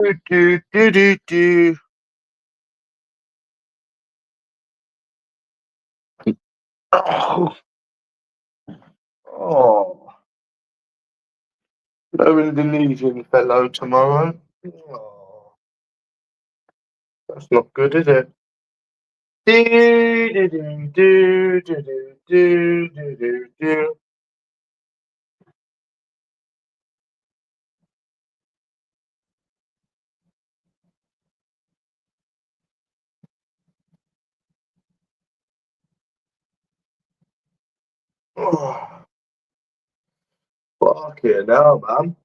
Do, do, do, do. Oh, oh. No Indonesian fellow tomorrow. Oh, that's not good, is it? Do, do, do, do, do, do, do, do, do. Oh, fuck it now, man.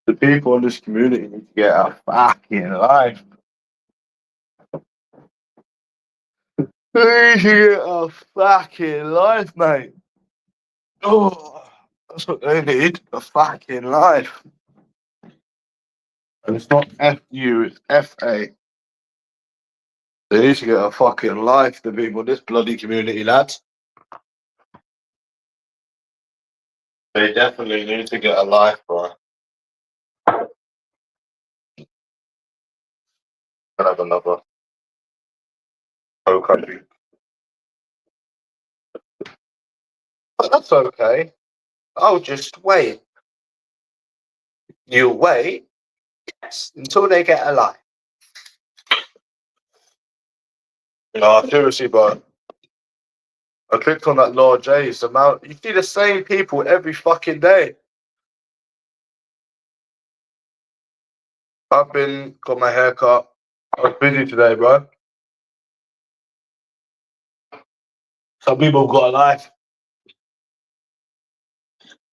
The people in this community need to get a fucking life. They need to get a fucking life, mate. Oh, that's what they need, a fucking life. And it's not FU, it's FA. They need to get a fucking life, the people in this bloody community, lads. They definitely need to get a life, bro. I'll have another Coke, I think. But that's okay. I'll just wait. You wait, yes, until they get a life. No, seriously, bro. I clicked on that Lord J's amount. You see the same people every fucking day. I've got my hair cut. I was busy today, bro. Some people have got a life.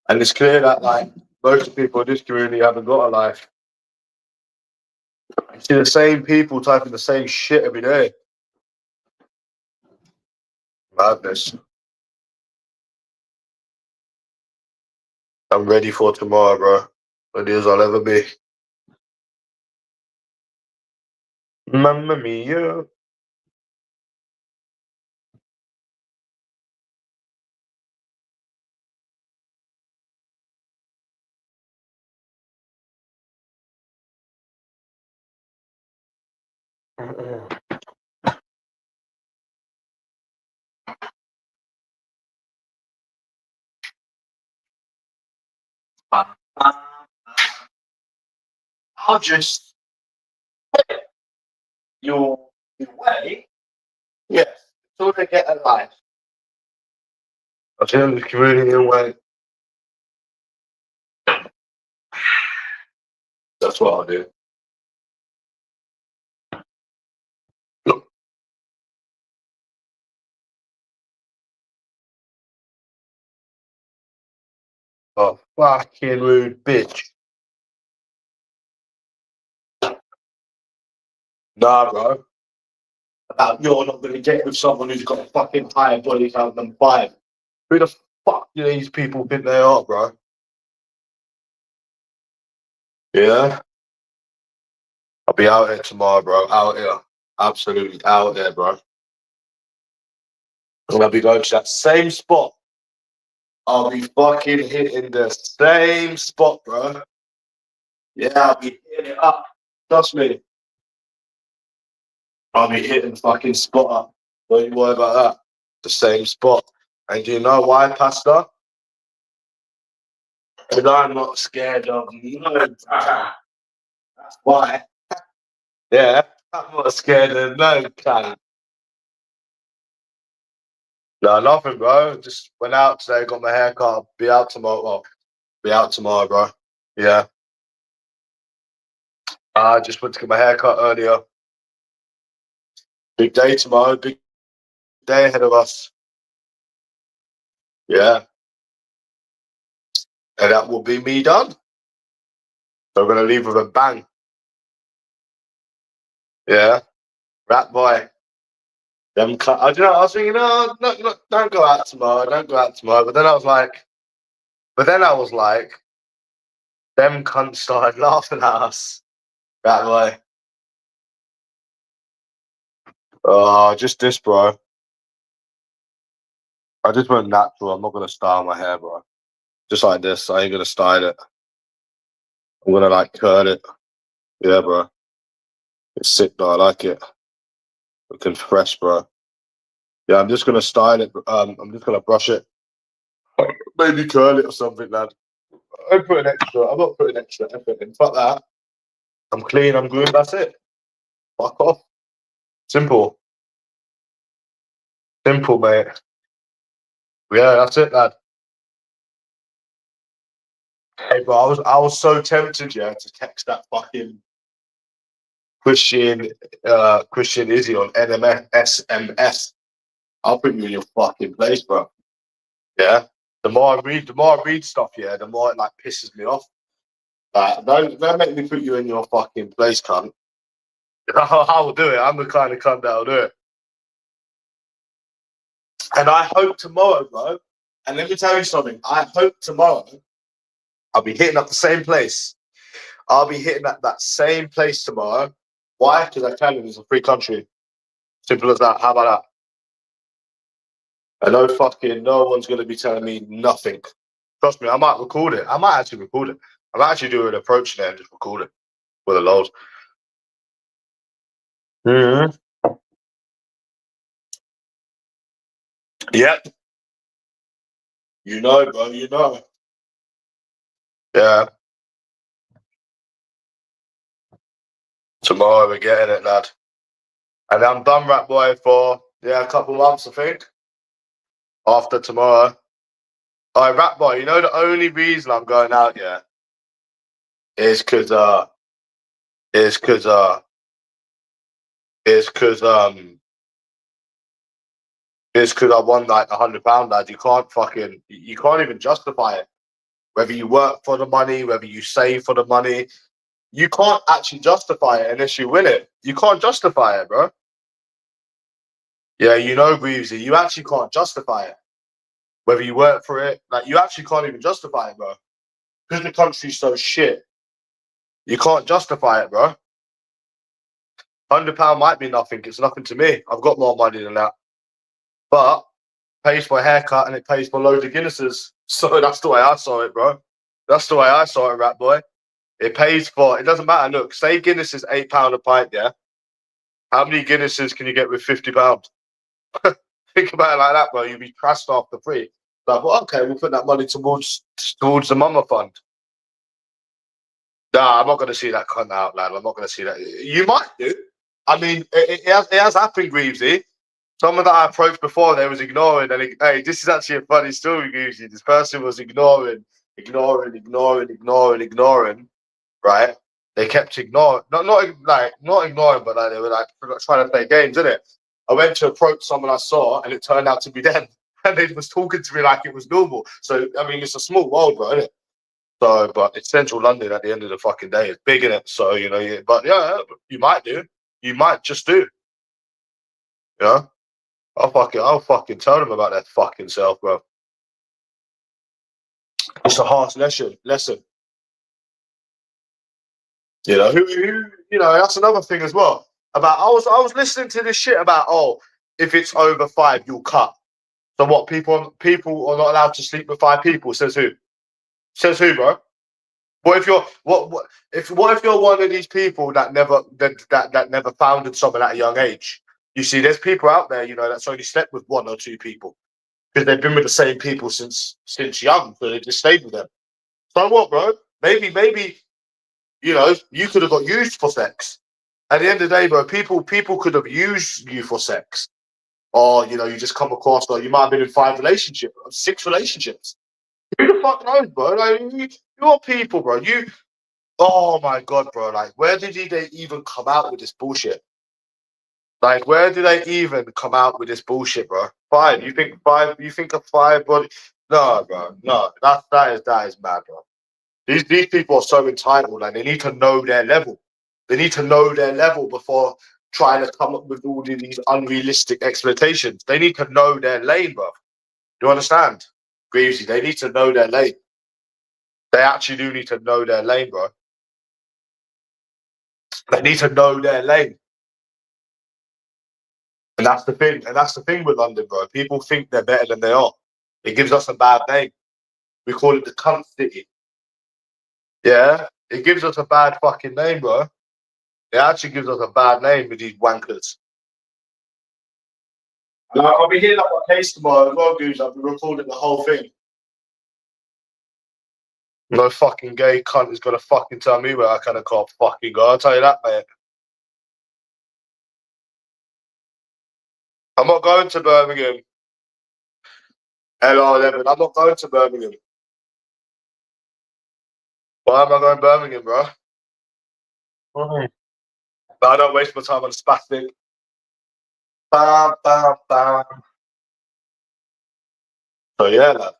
And it's clear that, like, most people in this community haven't got a life. You see the same people typing the same shit every day. Madness. I'm ready for tomorrow, bro. Ready as I'll ever be. Mamma mia. I'll just your way. Yes. Until they get a life. I'll tell the community away. That's what I'll do. Oh, fucking rude bitch. Nah, bro. You're not going to get with someone who's got a fucking higher body count than 5. Who the fuck do these people think they are, bro? Yeah? I'll be out here tomorrow, bro. Out here. Absolutely out there, bro. And I'll be going to that same spot. I'll be fucking hitting the same spot, bro. Yeah, I'll be hitting it up. Trust me. I'll be hitting the fucking spot up. Don't you worry about that. The same spot. And do you know why, Pastor? Because I'm not scared of no. That's why. Yeah, I'm not scared of no cunt. No, nothing, bro. Just went out today, got my hair cut. Be out tomorrow. Well, be out tomorrow, bro. Yeah. I just went to get my hair cut earlier. Big day tomorrow. Big day ahead of us. Yeah. And that will be me done. So we're going to leave with a bang. Yeah. Rat boy. Them I don't know. I was thinking, no, don't go out tomorrow. Don't go out tomorrow. But then I was like, them cunts started laughing at us. Rat boy. Oh, just this, bro. I just went natural. I'm not gonna style my hair, bro. Just like this. I ain't gonna style it. I'm gonna like curl it. Yeah, bro. It's sick though. I like it. Looking fresh, bro. Yeah, I'm just gonna style it. I'm just gonna brush it. Maybe curl it or something, lad. I'm not putting extra effort in. Fuck that. I'm clean. I'm good. That's it. Fuck off. Simple. Simple, mate. Yeah, that's it, lad. Hey, bro, I was so tempted, yeah, to text that fucking Christian Izzy on NMS SMS. I'll put you in your fucking place, bro. Yeah. The more I read stuff, yeah, the more it like pisses me off. Like, don't make me put you in your fucking place, cunt. I will do it. I'm the kind of cunt that'll do it. And I hope tomorrow, bro. And let me tell you something. I hope tomorrow I'll be hitting up the same place. I'll be hitting at that same place tomorrow. Why? Because I tell you, it's a free country. Simple as that. How about that? And no one's going to be telling me nothing. Trust me, I might record it. I might actually record it. I might actually do an approach there and just record it with the lows. Mm-hmm. Yep. You know, bro. You know. Yeah. Tomorrow we're getting it, lad. And I'm done, Rat Boy, for a couple months, I think. After tomorrow. All right, Rat Boy. You know the only reason I'm going out, yeah, is because I won like £100, lad. You can't even justify it. Whether you work for the money, whether you save for the money, you can't actually justify it unless you win it. You can't justify it, bro. Yeah, you know, Greavesy, you actually can't justify it. Whether you work for it, like you actually can't even justify it, bro. Because the country's so shit. You can't justify it, bro. £100 might be nothing. It's nothing to me. I've got more money than that. But it pays for a haircut and it pays for loads of Guinnesses. So that's the way I saw it, bro. That's the way I saw it, Rat Boy. It pays for, it doesn't matter. Look, say Guinness is £8 a pint, yeah? How many Guinnesses can you get with £50? Think about it like that, bro. You'd be trashed off for free. Like, well, okay, we'll put that money towards the mama fund. Nah, I'm not going to see that cunt out, lad. I'm not going to see that. You might do. I mean, it has happened, Greavesy. Someone that I approached before, they was ignoring. And hey, this is actually a funny story, Greavesy. This person was ignoring, right? They kept ignoring, not ignoring, but like, they were like trying to play games, innit? I went to approach someone I saw, and it turned out to be them, and they was talking to me like it was normal. So I mean, it's a small world, bro, isn't it? So, but it's central London at the end of the fucking day. It's big, innit? So you know, but yeah, you might do. You might just do. You know, I'll fucking tell them about their fucking self, bro. It's a harsh lesson. You know, you know, that's another thing as well. About I was listening to this shit about, oh, if it's over 5, you'll cut. So what? People are not allowed to sleep with 5 people. Says who? Says who, bro? What if you're what if you're one of these people that never founded someone at a young age? You see, there's people out there, you know, that's only slept with 1 or 2 people because they've been with the same people since young, so they just stayed with them. So what, bro? Maybe you know, you could have got used for sex. At the end of the day, bro, people could have used you for sex. Or, you know, you just come across, or you might have been in 5 relationships, 6 relationships. Who the fuck knows, bro? Like, you're people, bro. Oh my God, bro. Like, where did they even come out with this bullshit? Like, where do they even come out with this bullshit, bro? 5. You think of 5 body? No, bro. No. That is mad, bro. These people are so entitled, and they need to know their level. They need to know their level before trying to come up with all these unrealistic expectations. They need to know their lane, bro. Do you understand? Greavesy, they need to know their lane. They actually do need to know their lane, bro. They need to know their lane. And that's the thing. And that's the thing with London, bro. People think they're better than they are. It gives us a bad name. We call it the cunt city. Yeah, it gives us a bad fucking name, bro. It actually gives us a bad name with these wankers. I'll be hearing up my case tomorrow as well, Goose. I'll be recording the whole thing. No fucking gay cunt is gonna fucking tell me where I can't fucking go. I'll tell you that, mate. I'm not going to Birmingham. Hello, Evan. I'm not going to Birmingham. Why am I going to Birmingham, bro? No, I don't waste my time on spastic. Bam, bam, bam. So yeah, lad.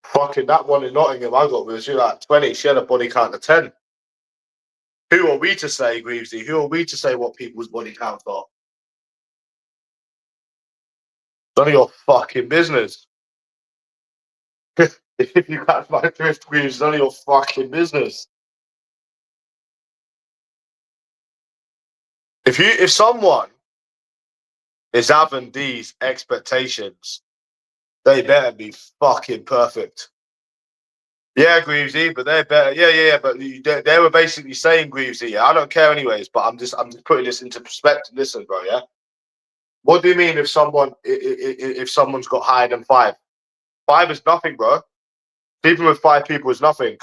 Fucking that one in Nottingham I got was like 20. She had a body count of 10. Who are we to say, Greavesy? Who are we to say what people's body counts are? None of your fucking business. If you catch my drift, Greaves, none of your fucking business. If someone is having these expectations, they better be fucking perfect. Yeah, Greavesy, but they're better. Yeah. But they were basically saying, Greavesy, yeah, I don't care anyways. But I'm just putting this into perspective. Listen, bro, yeah. What do you mean if someone's got higher than 5? 5 is nothing, bro. Sleeping with 5 people is nothing.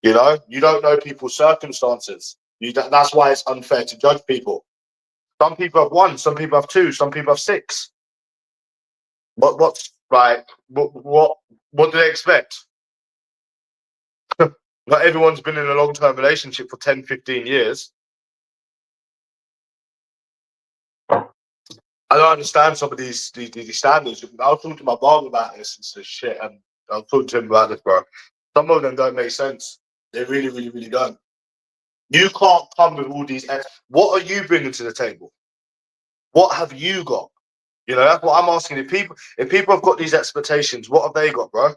You know, you don't know people's circumstances. That's why it's unfair to judge people. Some people have 1, some people have 2, some people have 6. What's like? What do they expect? Not everyone's been in a long-term relationship for 10, 15 years. I don't understand some of these standards. I was talking to my mom about this and said shit, and I was talking to him about this, bro. Some of them don't make sense. They really, really, really don't. You can't come with all these. What are you bringing to the table? What have you got? You know, that's what I'm asking. If people have got these expectations, what have they got, bro?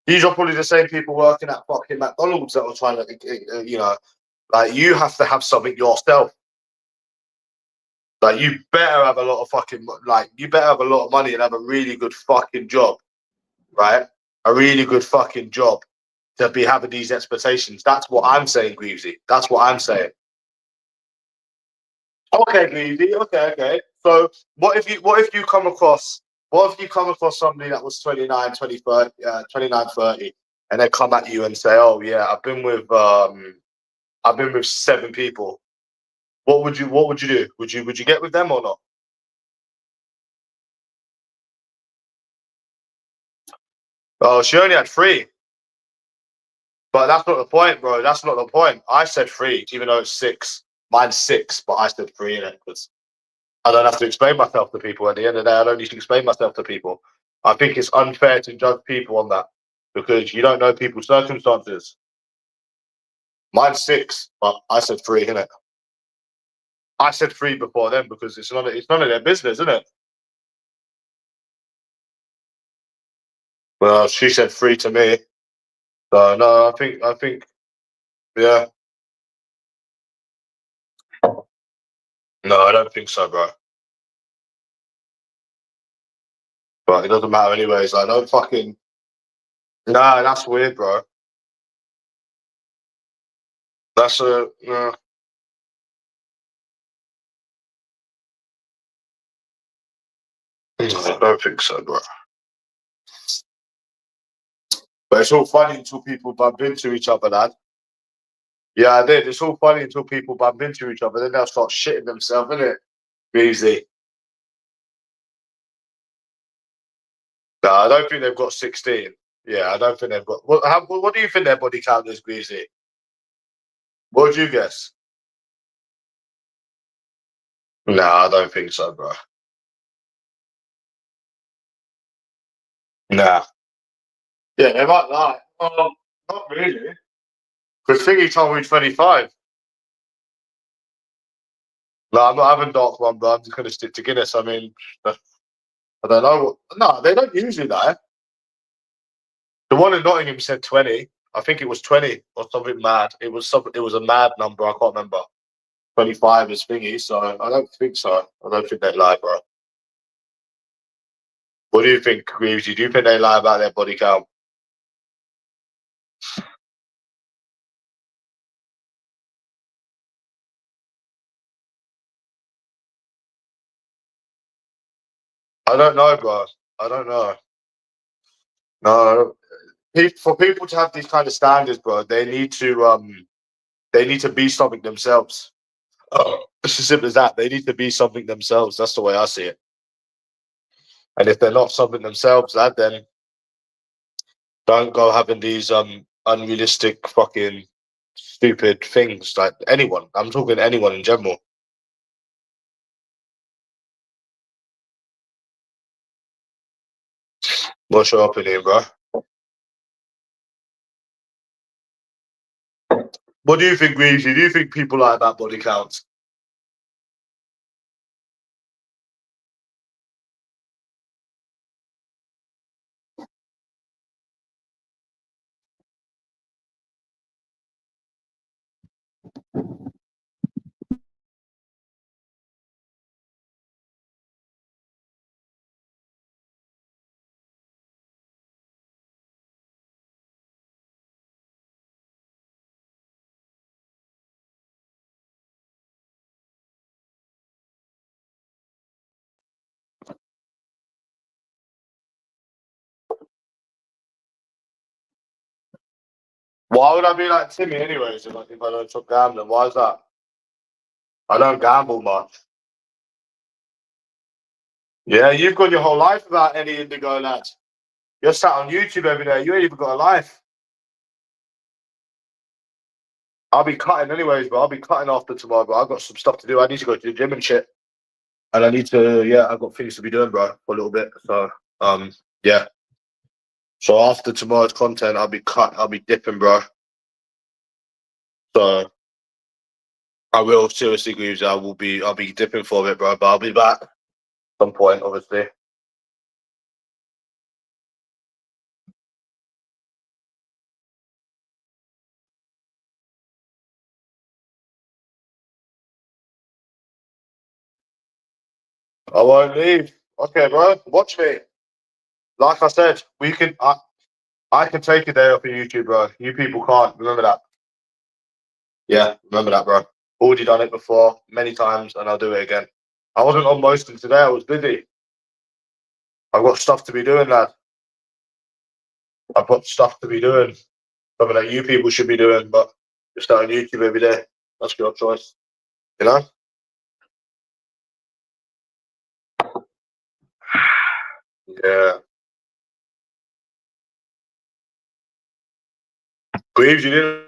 These are probably the same people working at fucking McDonald's that are trying to, you know, like you have to have something yourself. Like you better have a lot of fucking, like you better have a lot of money and have a really good fucking job, right? A really good fucking job to be having these expectations. That's what I'm saying, Greavesy. That's what I'm saying. Okay, Greavesy. Okay. So what if you come across somebody that was 29, 20, 30, 29, 30, and they come at you and say, "Oh yeah, I've been with 7 people." What would you do? Would you get with them or not? Oh, she only had 3. But that's not the point, bro. That's not the point. I said 3, even though it's 6. Mine's 6, but I said 3 in it because I don't have to explain myself to people. At the end of the day, I don't need to explain myself to people. I think it's unfair to judge people on that because you don't know people's circumstances. Mine's 6, but I said 3 in it. I said 3 before them because it's none of their business, isn't it? Well, she said 3 to me. So no, I think, yeah. No, I don't think so, bro. But it doesn't matter anyways. I don't fucking. Nah, that's weird, bro. That's a. Nah. I don't think so, bro. But it's all funny until people bump into each other, lad. Yeah, I did. It's all funny until people bump into each other. Then they'll start shitting themselves, innit? Easy. No, I don't think they've got 16. Yeah, I don't think they've got. What do you think their body count is, Greasy? What would you guess? No, I don't think so, bro. Nah. Yeah, they might lie. Not really. Because Thingy told me 25. No, I'm not having dark one, but I'm just going to stick to Guinness. I mean, I don't know. No, they don't usually lie. The one in Nottingham said 20. I think it was 20 or something mad. It was a mad number. I can't remember. 25 is thingy, so I don't think so. I don't think they lie, bro. What do you think, Greavesy? Do you think they lie about their body count? I don't know, bro. I don't know. No, for people to have these kind of standards, bro, they need to be something themselves. It's as simple as that. They need to be something themselves. That's the way I see it. And if they're not something themselves, then don't go having these unrealistic fucking stupid things. Like anyone. I'm talking anyone in general. What's your opinion, bro? What do you think, Weezy? Do you think people lie about body counts? Why would I be like Timmy anyways if I don't stop gambling? Why is that? I don't gamble much. Yeah, you've got your whole life without any indigo, lads. You're sat on YouTube every day. You ain't even got a life. I'll be cutting anyways, bro. I'll be cutting after tomorrow, bro. I've got some stuff to do. I need to go to the gym and shit. And I need to, yeah, I've got things to be doing, bro, for a little bit. So, yeah. So after tomorrow's content, I'll be dipping, bro. So I will seriously agree with you. I'll be dipping for a bit, bro. But I'll be back at some point, obviously. I won't leave. Okay, bro. Watch me. Like I said, I can take a day off of YouTube, bro. You people can't. Remember that. Yeah, remember that, bro. Already done it before, many times, and I'll do it again. I wasn't on Moston today. I was busy. I've got stuff to be doing, lad. I've got stuff to be doing. Something that you people should be doing, but you're starting YouTube every day. That's your choice. You know? Yeah. Greaves, you didn't.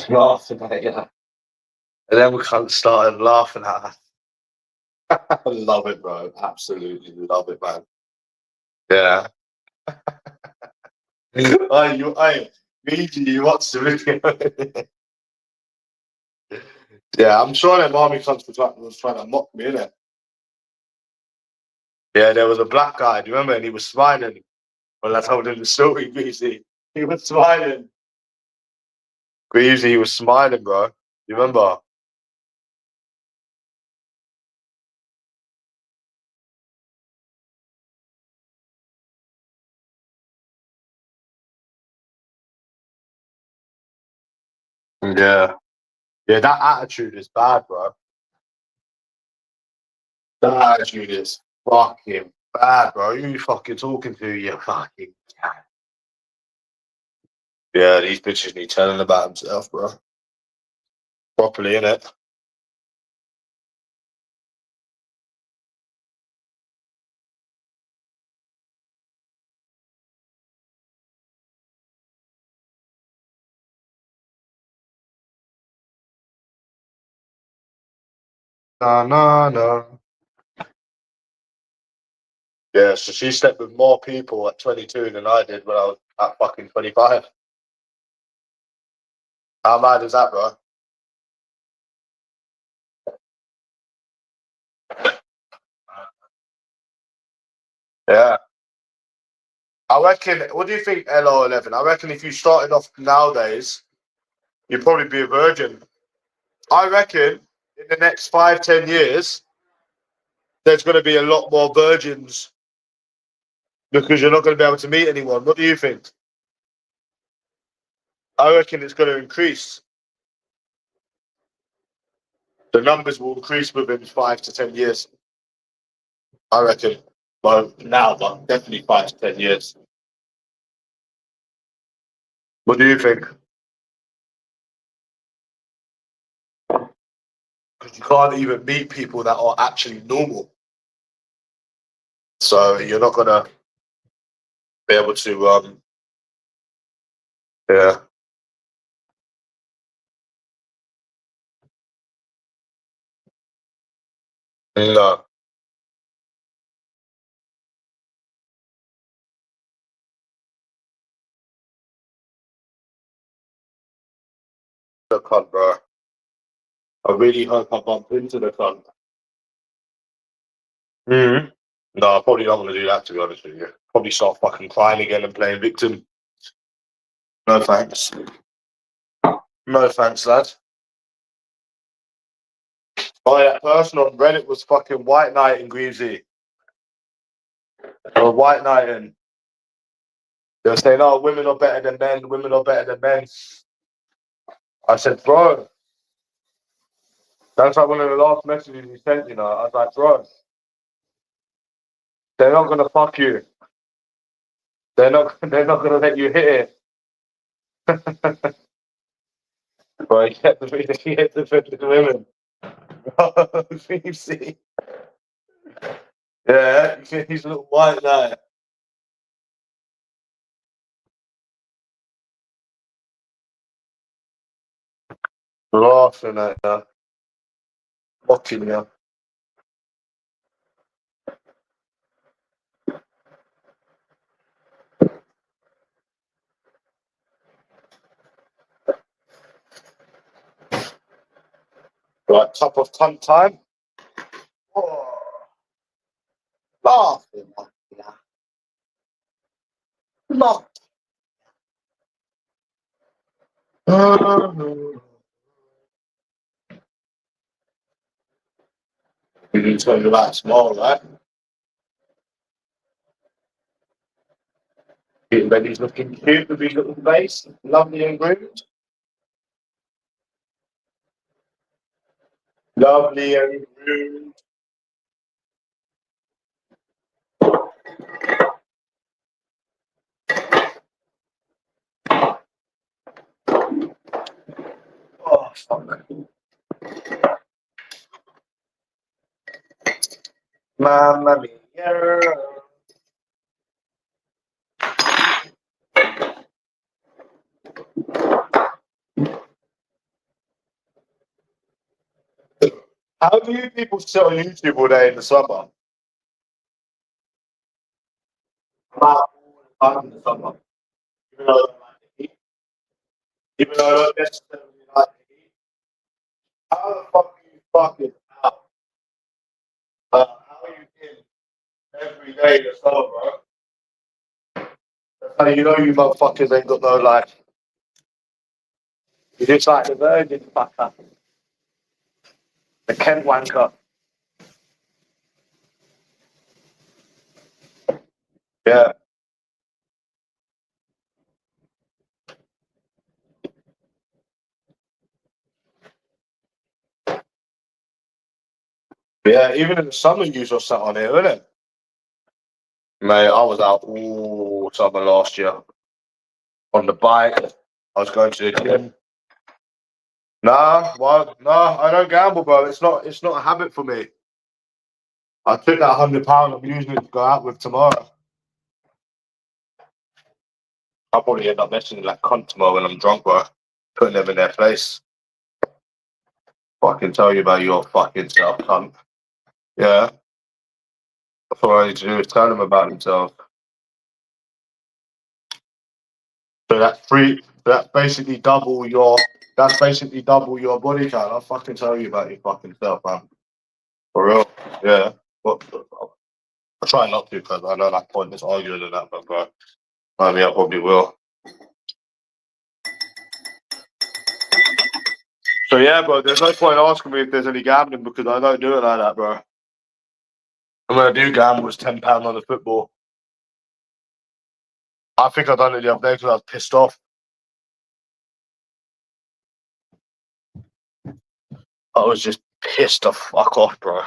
Laughing at you. And then we kind of started laughing at us. I love it, bro. Absolutely love it, man. Yeah. You watch the video. Yeah, I'm sure that Marmy was trying to mock me, innit? Yeah, there was a black guy, do you remember? And he was smiling when I told him the story, Greasy. He was smiling. Greasy, he was smiling, bro. You remember? Yeah. Yeah, that attitude is bad, bro. That attitude is fucking bad, bro. Who you fucking talking to, you fucking cat? Yeah, these bitches need telling about himself, bro. Properly, innit? No, no, no. Yeah, so she slept with more people at 22 than I did when I was at fucking 25. How mad is that, bro? Yeah. I reckon, what do you think, LO11? I reckon if you started off nowadays, you'd probably be a virgin. I reckon in the next 5-10 years, there's going to be a lot more virgins because you're not going to be able to meet anyone. What do you think? I reckon it's going to increase. The numbers will increase within 5 to 10 years. I reckon. Well, now, but definitely 5 to 10 years. What do you think? Because you can't even meet people that are actually normal. So you're not going to be able to, yeah. No. The cunt, bro. I really hope I bump into the cunt. Mm-hmm. No, I'm probably not going to do that, to be honest with you. Probably start fucking crying again and playing victim. No thanks. No thanks, lad. Oh, yeah, that person on Reddit was fucking white knighting Greavesy. They were white knighting. They were saying, oh, women are better than men, women are better than men. I said, bro, that's like one of the last messages you sent, you know. I was like, bro, they're not gonna fuck you. They're not gonna let you hit it. Bro, you have to defend the women. You see? Yeah, he's a little white knight. Laughing at you. Mocking you. Right, cup of cunt time. Oh, laughing at you. Lock. We can tell you about tomorrow, right? Everybody's looking cute with his little face, lovely and groomed. Lovely and groomed. Oh, fuck. Mamma mia. How do you people sit on YouTube all day in the summer? I'm in the summer. Even though I don't like the heat. Even though I don't necessarily like the heat. How the fuck are you fucking out? How are you in every day in the summer, bro? That's how you know you motherfuckers ain't got no life. You're just like the virgin fucker. The Kent wanker. Yeah. Yeah, even in the summer you just sat on here, innit? Mate, I was out all summer last year. On the bike. I was going to the gym. Nah, well, nah, I don't gamble, bro. It's not a habit for me. I took that £100 I'm using it to go out with tomorrow. I'll probably end up messaging that cunt tomorrow when I'm drunk, bro. Putting them in their place. Fucking tell you about your fucking self, cunt. Yeah. That's all I need to do is tell them about themselves. So that's basically double your body count. I'll fucking tell you about your fucking self, man. For real. Yeah. What the fuck? I try not to because I know that pointless arguing and that, but bro, maybe I probably will. So yeah, bro, there's no point asking me if there's any gambling because I don't do it like that, bro. And when I do gamble, it's £10 on the football. I think I done it the other day because I was pissed off. I was just pissed the fuck off, bro.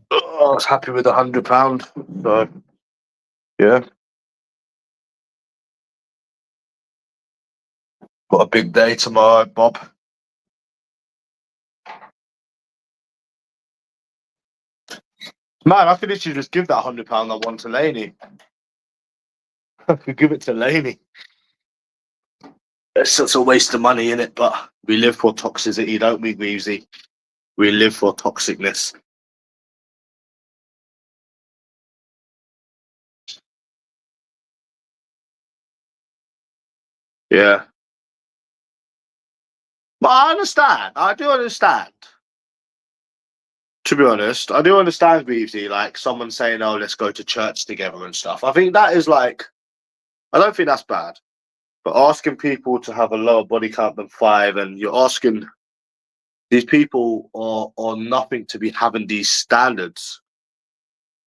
I was happy with £100. So yeah. Got a big day tomorrow, Bob. Man, I could literally just give that £100 I want to Laney. I could give it to Laney. It's such a waste of money, innit? But we live for toxicity, don't we, Weavesy? We live for toxicness. Yeah. But I understand. I do understand. To be honest, I do understand, Weavesy, like someone saying, oh, let's go to church together and stuff. I think that is like, I don't think that's bad. But asking people to have a lower body count than 5, and you're asking these people are nothing to be having these standards.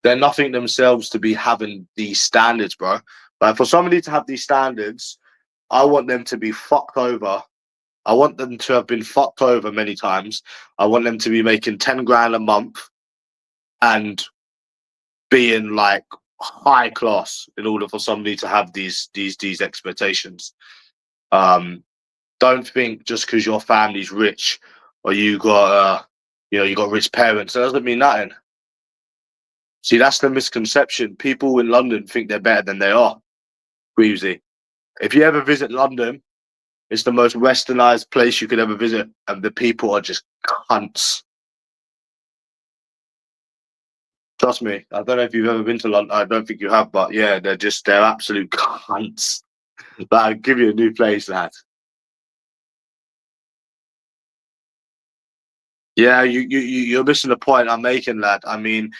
They're nothing themselves to be having these standards, bro. Like for somebody to have these standards, I want them to be fucked over. I want them to have been fucked over many times. I want them to be making 10 grand a month and being like high class in order for somebody to have these expectations. Don't think just because your family's rich or you got you got rich parents, that doesn't mean nothing. See, that's the misconception. People in London think they're better than they are. Greavesy. If you ever visit London, it's the most westernized place you could ever visit, and the people are just cunts. Trust me. I don't know if you've ever been to London. I don't think you have, but yeah, they're absolute cunts. But I'll give you a new place, lad. Yeah, you're missing the point I'm making, lad. I mean,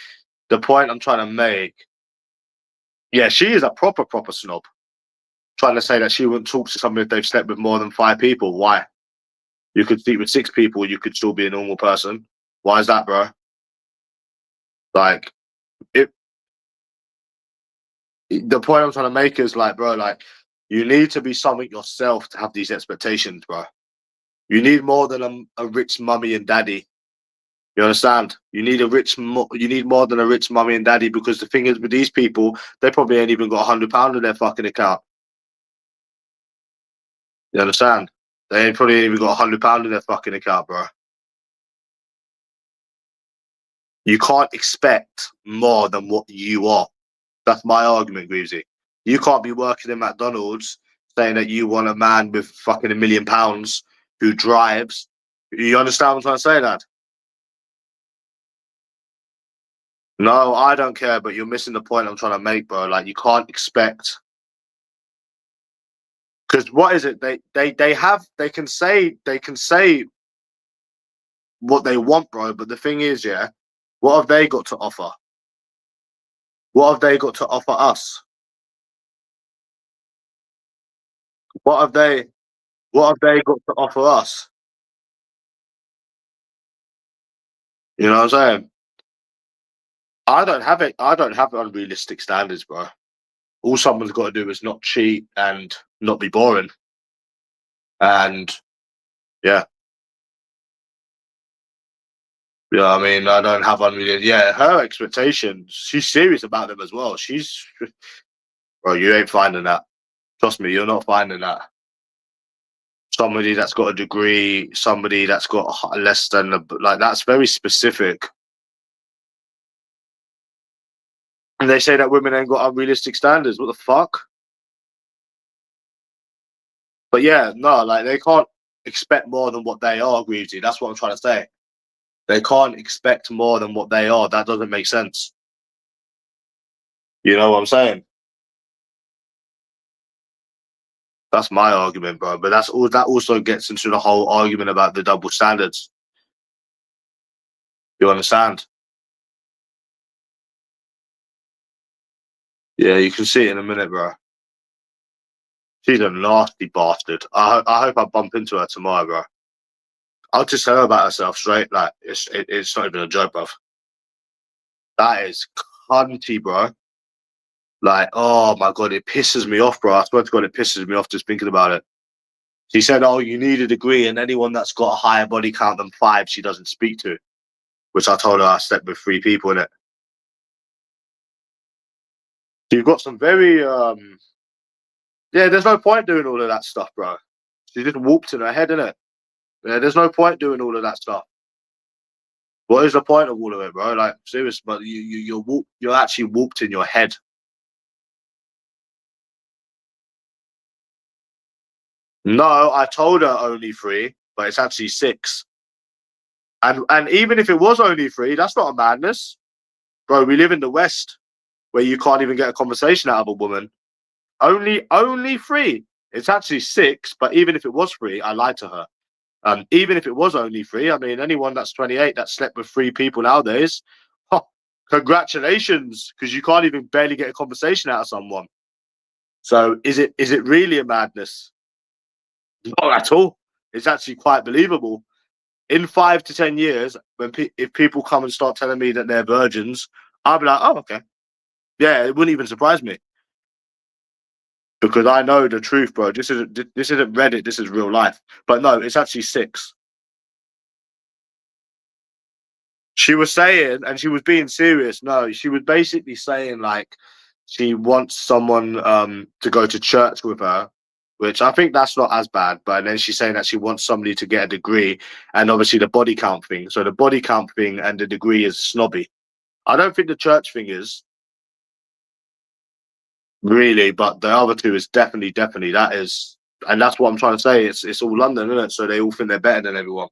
the point I'm trying to make. Yeah, she is a proper snob. Trying to say that she wouldn't talk to somebody if they've slept with more than 5 people. Why? You could sleep with 6 people, you could still be a normal person. Why is that, bro? Like, the point I'm trying to make is like, bro, like, you need to be something yourself to have these expectations, bro. You need more than a rich mummy and daddy. You understand? You need you need more than a rich mummy and daddy, because the thing is with these people, they probably ain't even got £100 in their fucking account. You understand? They ain't probably even got £100 in their fucking account, bro. You can't expect more than what you are. That's my argument, Greavesy. You can't be working in McDonald's saying that you want a man with fucking £1 million who drives. You understand what I'm trying to say, lad? No, I don't care, but you're missing the point I'm trying to make, bro. Like, you can't expect. Because what is it? They can say what they want, bro. But the thing is, yeah, what have they got to offer? What have they got to offer us? What have they got to offer us? You know what I'm saying? I don't have it. I don't have unrealistic standards, bro. All someone's got to do is not cheat and not be boring. And yeah, I mean, I don't have unrealistic. Yeah, her expectations. She's serious about them as well. Bro, you ain't finding that. Trust me, you're not finding that. Somebody that's got a degree, somebody that's got less than like, that's very specific. And they say that women ain't got unrealistic standards. What the fuck? But yeah, no, like they can't expect more than what they are, Greavesy. That's what I'm trying to say. They can't expect more than what they are. That doesn't make sense. You know what I'm saying? That's my argument, bro. But that's all. That also gets into the whole argument about the double standards. You understand? Yeah, you can see it in a minute, bro. She's a nasty bastard. I hope I bump into her tomorrow, bro. I'll just tell her about herself straight. Like, it's not even a joke, bro. That is cunty, bro. Like, oh my God, it pisses me off, bro. I swear to God, it pisses me off just thinking about it. She said, oh, you need a degree, and anyone that's got a higher body count than 5, she doesn't speak to. Which I told her I slept with 3 people in it. You've got some very, yeah, there's no point doing all of that stuff, bro. She just whooped in her head, innit? Yeah, there's no point doing all of that stuff. What is the point of all of it, bro? Like, serious, but you're actually whooped in your head. No, I told her only 3, but it's actually 6. And even if it was only 3, that's not a madness. Bro, we live in the West where you can't even get a conversation out of a woman. Only 3. It's actually 6, but even if it was 3, I lied to her. Even if it was only 3, I mean, anyone that's 28 that slept with 3 people nowadays, huh, congratulations, because you can't even barely get a conversation out of someone. So is it really a madness? Not at all. It's actually quite believable. In 5 to 10 years, when if people come and start telling me that they're virgins, I'll be like, oh, okay. Yeah, it wouldn't even surprise me. Because I know the truth, bro. This isn't Reddit, this is real life. But no, it's actually 6. She was saying, and she was being serious. No, she was basically saying like she wants someone to go to church with her, which I think that's not as bad. But then she's saying that she wants somebody to get a degree, and obviously the body count thing. So the body count thing and the degree is snobby. I don't think the church thing is really, but the other two is definitely that is, and that's what I'm trying to say. It's all London, isn't it? So they all think they're better than everyone.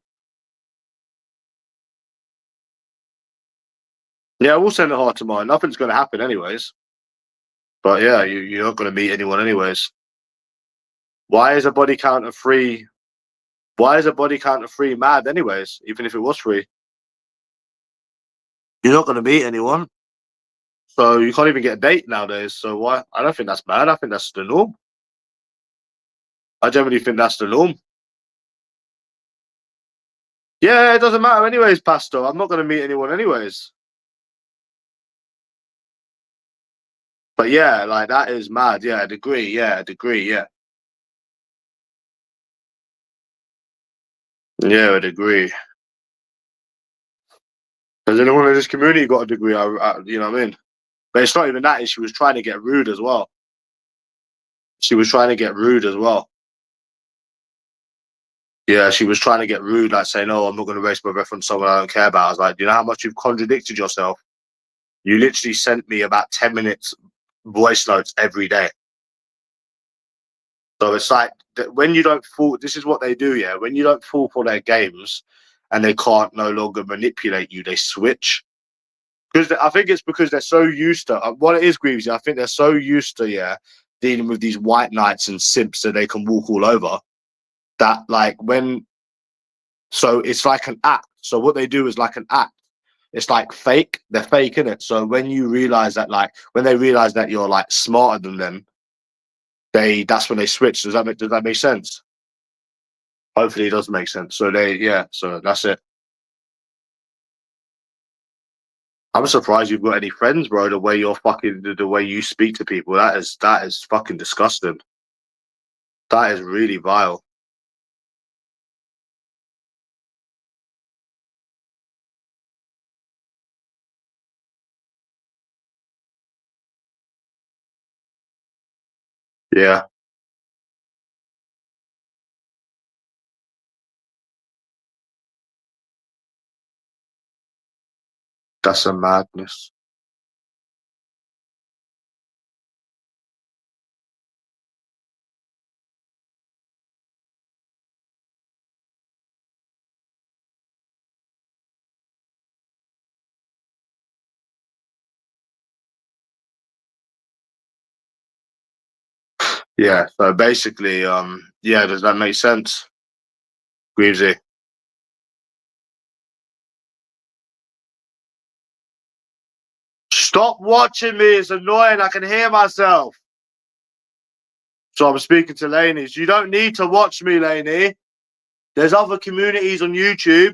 Yeah, we'll send it hard tomorrow. Nothing's going to happen, anyways. But yeah, you're not going to meet anyone, anyways. Why is a body count of 3? Why is a body count of 3 mad, anyways? Even if it was 3, you're not going to meet anyone. So you can't even get a date nowadays. So why? I don't think that's bad. I think that's the norm. I generally think that's the norm. Yeah, it doesn't matter, anyways, Pastor. I'm not going to meet anyone, anyways. But yeah, like that is mad. Yeah, a degree. Yeah, a degree. Yeah. Yeah, a degree. Has anyone in this community got a degree? You know what I mean? But it's not even that. She was trying to get rude as well. She was trying to get rude as well. Yeah, she was trying to get rude, like saying, "Oh, I'm not going to waste my breath on someone I don't care about." I was like, "Do you know how much you've contradicted yourself? You literally sent me about 10 minutes voice notes every day." So it's like when you don't fall. This is what they do, yeah. When you don't fall for their games, and they can't no longer manipulate you, they switch. Because I think it's because they're so used to what it is, Greaves. I think they're so used to dealing with these white knights and simps that they can walk all over. That like when so it's like an act. So what they do is like an act. It's like fake. They're faking it. So when you realize that, like when they realize that you're like smarter than them, that's when they switch. Does that make sense? Hopefully it does make sense. So so that's it. I'm surprised you've got any friends, bro. The way you're the way you speak to people, that is fucking disgusting. That is really vile. Yeah, that's a madness. Yeah. So basically, yeah, does that make sense, Greavesy? Stop watching me. It's annoying. I can hear myself. So I'm speaking to Lainey. You don't need to watch me, Lainey. There's other communities on YouTube.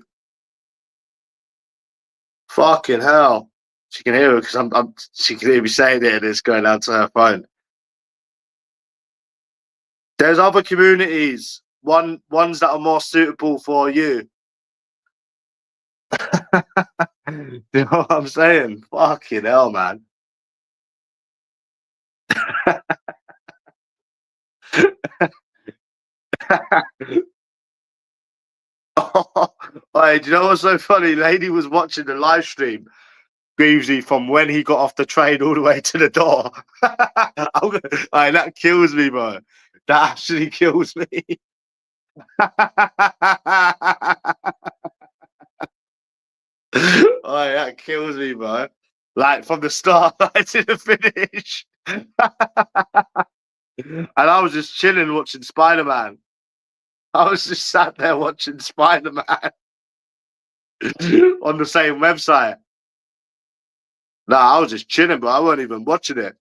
Fucking hell. She can hear it because she can hear me saying it and it's going out to her phone. There's other communities. Ones that are more suitable for you. You know what I'm saying? Fucking hell, man. Hey, do you know what's so funny? Lady was watching the live stream, Greavesy, from when he got off the train all the way to the door. Hey, that kills me, bro. That actually kills me. Oh, that kills me, bro. Like from the start right to the finish. And I was just chilling watching Spider-Man. I was just sat there watching Spider-Man on the same website. Nah, I was just chilling, but I wasn't even watching it.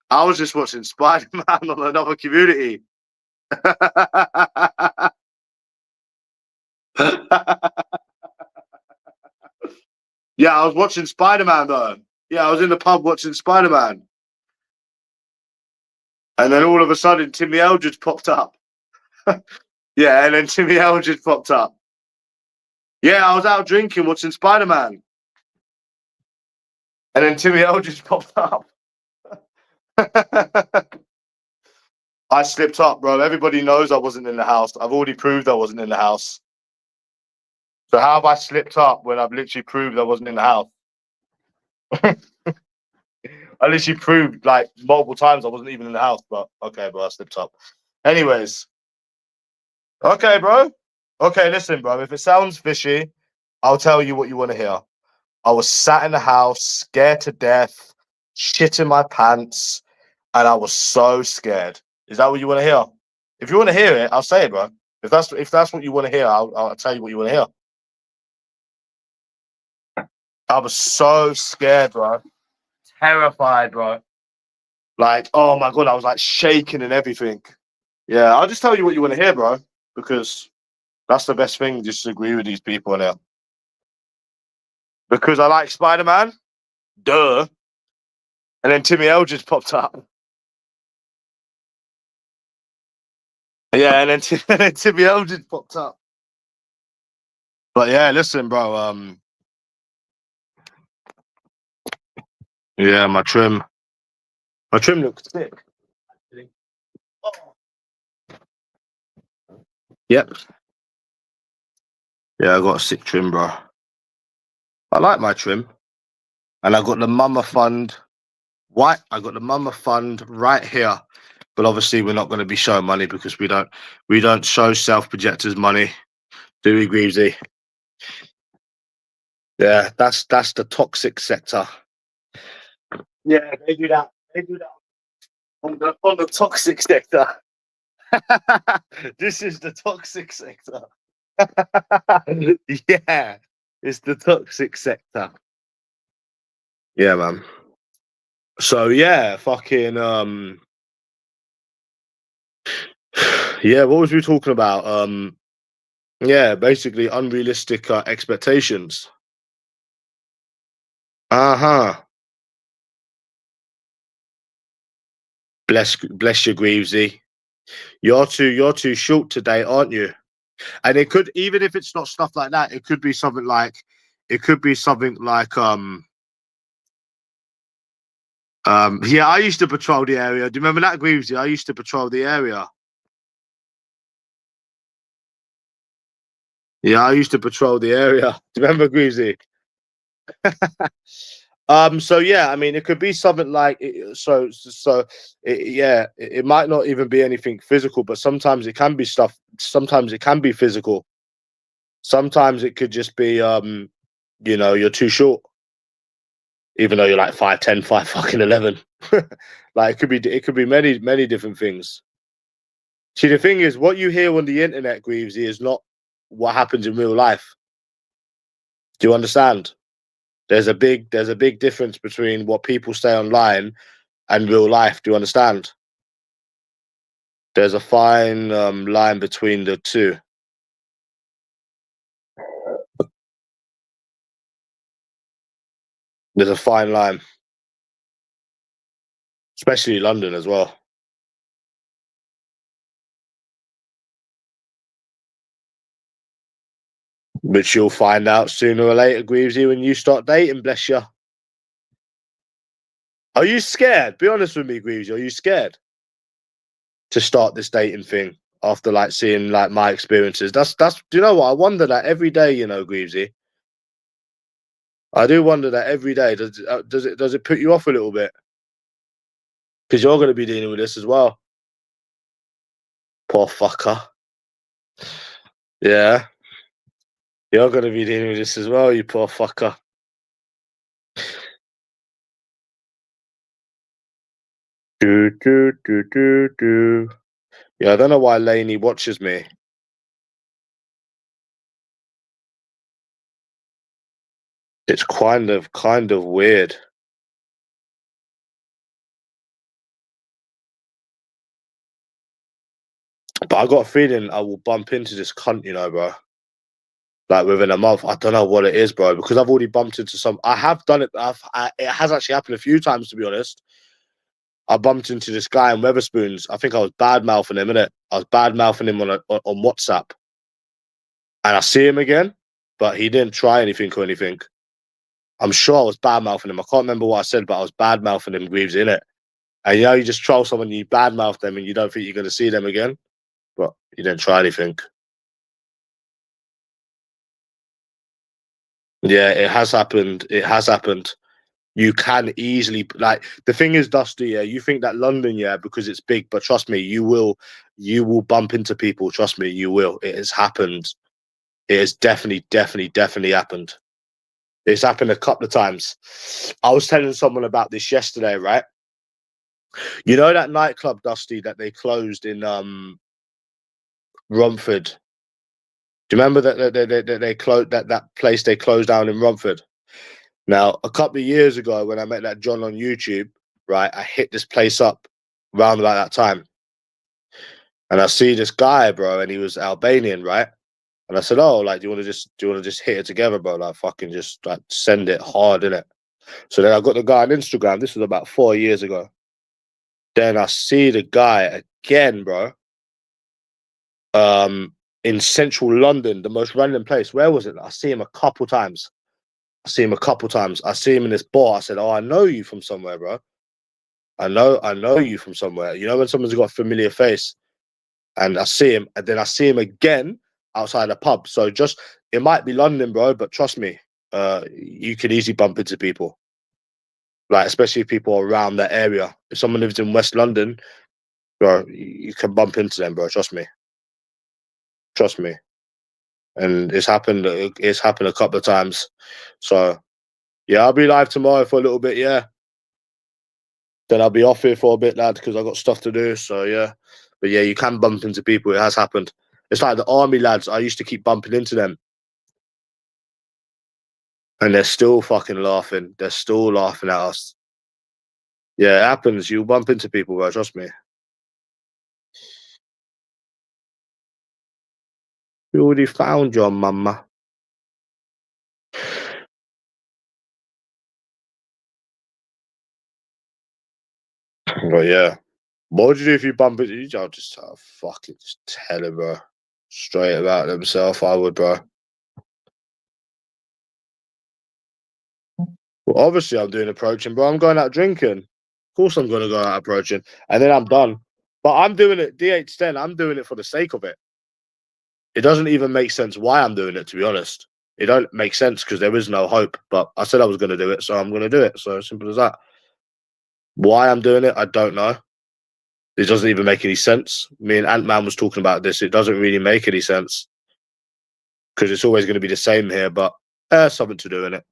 I was just watching Spider-Man on another community. Yeah, I was watching Spider-Man though. Yeah, I was in the pub watching Spider-Man. And then all of a sudden, Timmy Eldridge popped up. Yeah, and then Timmy Eldridge popped up. Yeah, I was out drinking watching Spider-Man. And then Timmy Eldridge popped up. I slipped up, bro. Everybody knows I wasn't in the house. I've already proved I wasn't in the house. So how have I slipped up when I've literally proved I wasn't in the house? I literally proved like multiple times I wasn't even in the house, but okay, bro, I slipped up. Anyways. Okay, bro. Okay, listen, bro. If it sounds fishy, I'll tell you what you want to hear. I was sat in the house, scared to death, shit in my pants, and I was so scared. Is that what you want to hear? If you want to hear it, I'll say it, bro. If that's what you want to hear, I'll tell you what you want to hear. I was so scared, bro. Terrified, bro. Like, oh my god, I was like shaking and everything. Yeah, I'll just tell you what you want to hear, bro, because that's the best thing. Just agree with these people now. Because I like Spider-Man, duh. And then Timmy Eldridge popped up. Yeah, and then, and then Timmy Eldridge popped up. But yeah, listen, bro. Yeah, my trim looks sick. Oh. Yep. Yeah, I got a sick trim, bro. I like my trim, and I got the Mama Fund white. I got the Mama Fund right here, but obviously we're not going to be showing money because we don't show self-projectors money, do we, Greavesy? Yeah, that's the toxic sector. Yeah, they do that. They do that on the toxic sector. This is the toxic sector. Yeah, it's the toxic sector. Yeah, man. So yeah, fucking yeah, what was we talking about? Yeah, basically unrealistic expectations. Uh-huh. Bless you, Greavesy. You're too short today, aren't you? And it could, even if it's not stuff like that, it could be something like yeah, I used to patrol the area. Do you remember that, Greavesy? I used to patrol the area. Yeah, I used to patrol the area. Do you remember, Greavesy? So yeah, I mean, it could be something like yeah, it might not even be anything physical, but sometimes it can be stuff. Sometimes it can be physical. Sometimes it could just be you know, you're too short, even though you're like 5'10", 5'11". Like it could be many different things. See, the thing is, what you hear on the internet, Greavesy, is not what happens in real life. Do you understand? There's a big difference between what people say online and real life. Do you understand? There's a fine line between the two. There's a fine line, especially London as well. Which you'll find out sooner or later, Greavesy, when you start dating, bless you. Are you scared? Be honest with me, Greavesy. Are you scared to start this dating thing after like seeing like my experiences? That's do you know what? I wonder that every day, you know, Greavesy. I do wonder that every day. Does it put you off a little bit? Because you're gonna be dealing with this as well. Poor fucker. Yeah. You're gonna be dealing with this as well, you poor fucker. Do. Yeah, I don't know why Lainey watches me. It's kind of weird. But I got a feeling I will bump into this cunt, you know, bro. Like within a month. I don't know what it is, bro, because I've already bumped into some. I have done it. It has actually happened a few times, to be honest. I bumped into this guy in Weatherspoons. I think I was bad mouthing him, innit? I was bad mouthing him on WhatsApp. And I see him again, but he didn't try anything or anything. I'm sure I was bad mouthing him. I can't remember what I said, but I was bad mouthing him, Greaves, in it. And you know, you just troll someone, you bad mouth them, and you don't think you're going to see them again. But you didn't try anything. Yeah, it has happened. It has happened. You can easily, like, the thing is, Dusty, yeah, you think that London, yeah, because it's big, but trust me, you will bump into people. Trust me, you will. It has happened. It has definitely happened. It's happened a couple of times. I was telling someone about this yesterday, right? You know that nightclub, Dusty, that they closed in Romford. Do you remember that they closed that place they closed down in Romford? Now, a couple of years ago, when I met that John on YouTube, right, I hit this place up around about that time, and I see this guy, bro, and he was Albanian, right? And I said, "Oh, like, do you want to just hit it together, bro? Like, fucking just like send it hard, innit?" So then I got the guy on Instagram. This was about 4 years ago. Then I see the guy again, bro. In central London, the most random place. Where was it? I see him a couple times. I see him in this bar. I said, "Oh, I know you from somewhere, bro. I know you from somewhere." You know when someone's got a familiar face, and I see him, and then I see him again outside a pub. So just it might be London, bro, but trust me, you could easily bump into people, like especially people around that area. If someone lives in West London, bro, you can bump into them, bro. Trust me. And it's happened. It's happened a couple of times. So yeah, I'll be live tomorrow for a little bit. Yeah, then I'll be off here for a bit, lad, because I got stuff to do. So yeah, but yeah, you can bump into people. It has happened. It's like the army lads. I used to keep bumping into them, and they're still fucking laughing. They're still laughing at us. Yeah, it happens. You bump into people, bro. Trust me. You already found your mama. But yeah, what would you do if you bump into? I'll just fucking just tell him, bro. Straight about himself. I would, bro. Well, obviously, I'm doing approaching, bro. I'm going out drinking. Of course, I'm going to go out approaching, and then I'm done. But I'm doing it, DH10. I'm doing it for the sake of it. It doesn't even make sense why I'm doing it, to be honest. It don't make sense because there is no hope. But I said I was going to do it, so I'm going to do it. So simple as that. Why I'm doing it, I don't know. It doesn't even make any sense. Me and Ant-Man was talking about this. It doesn't really make any sense because it's always going to be the same here. But something to do in it.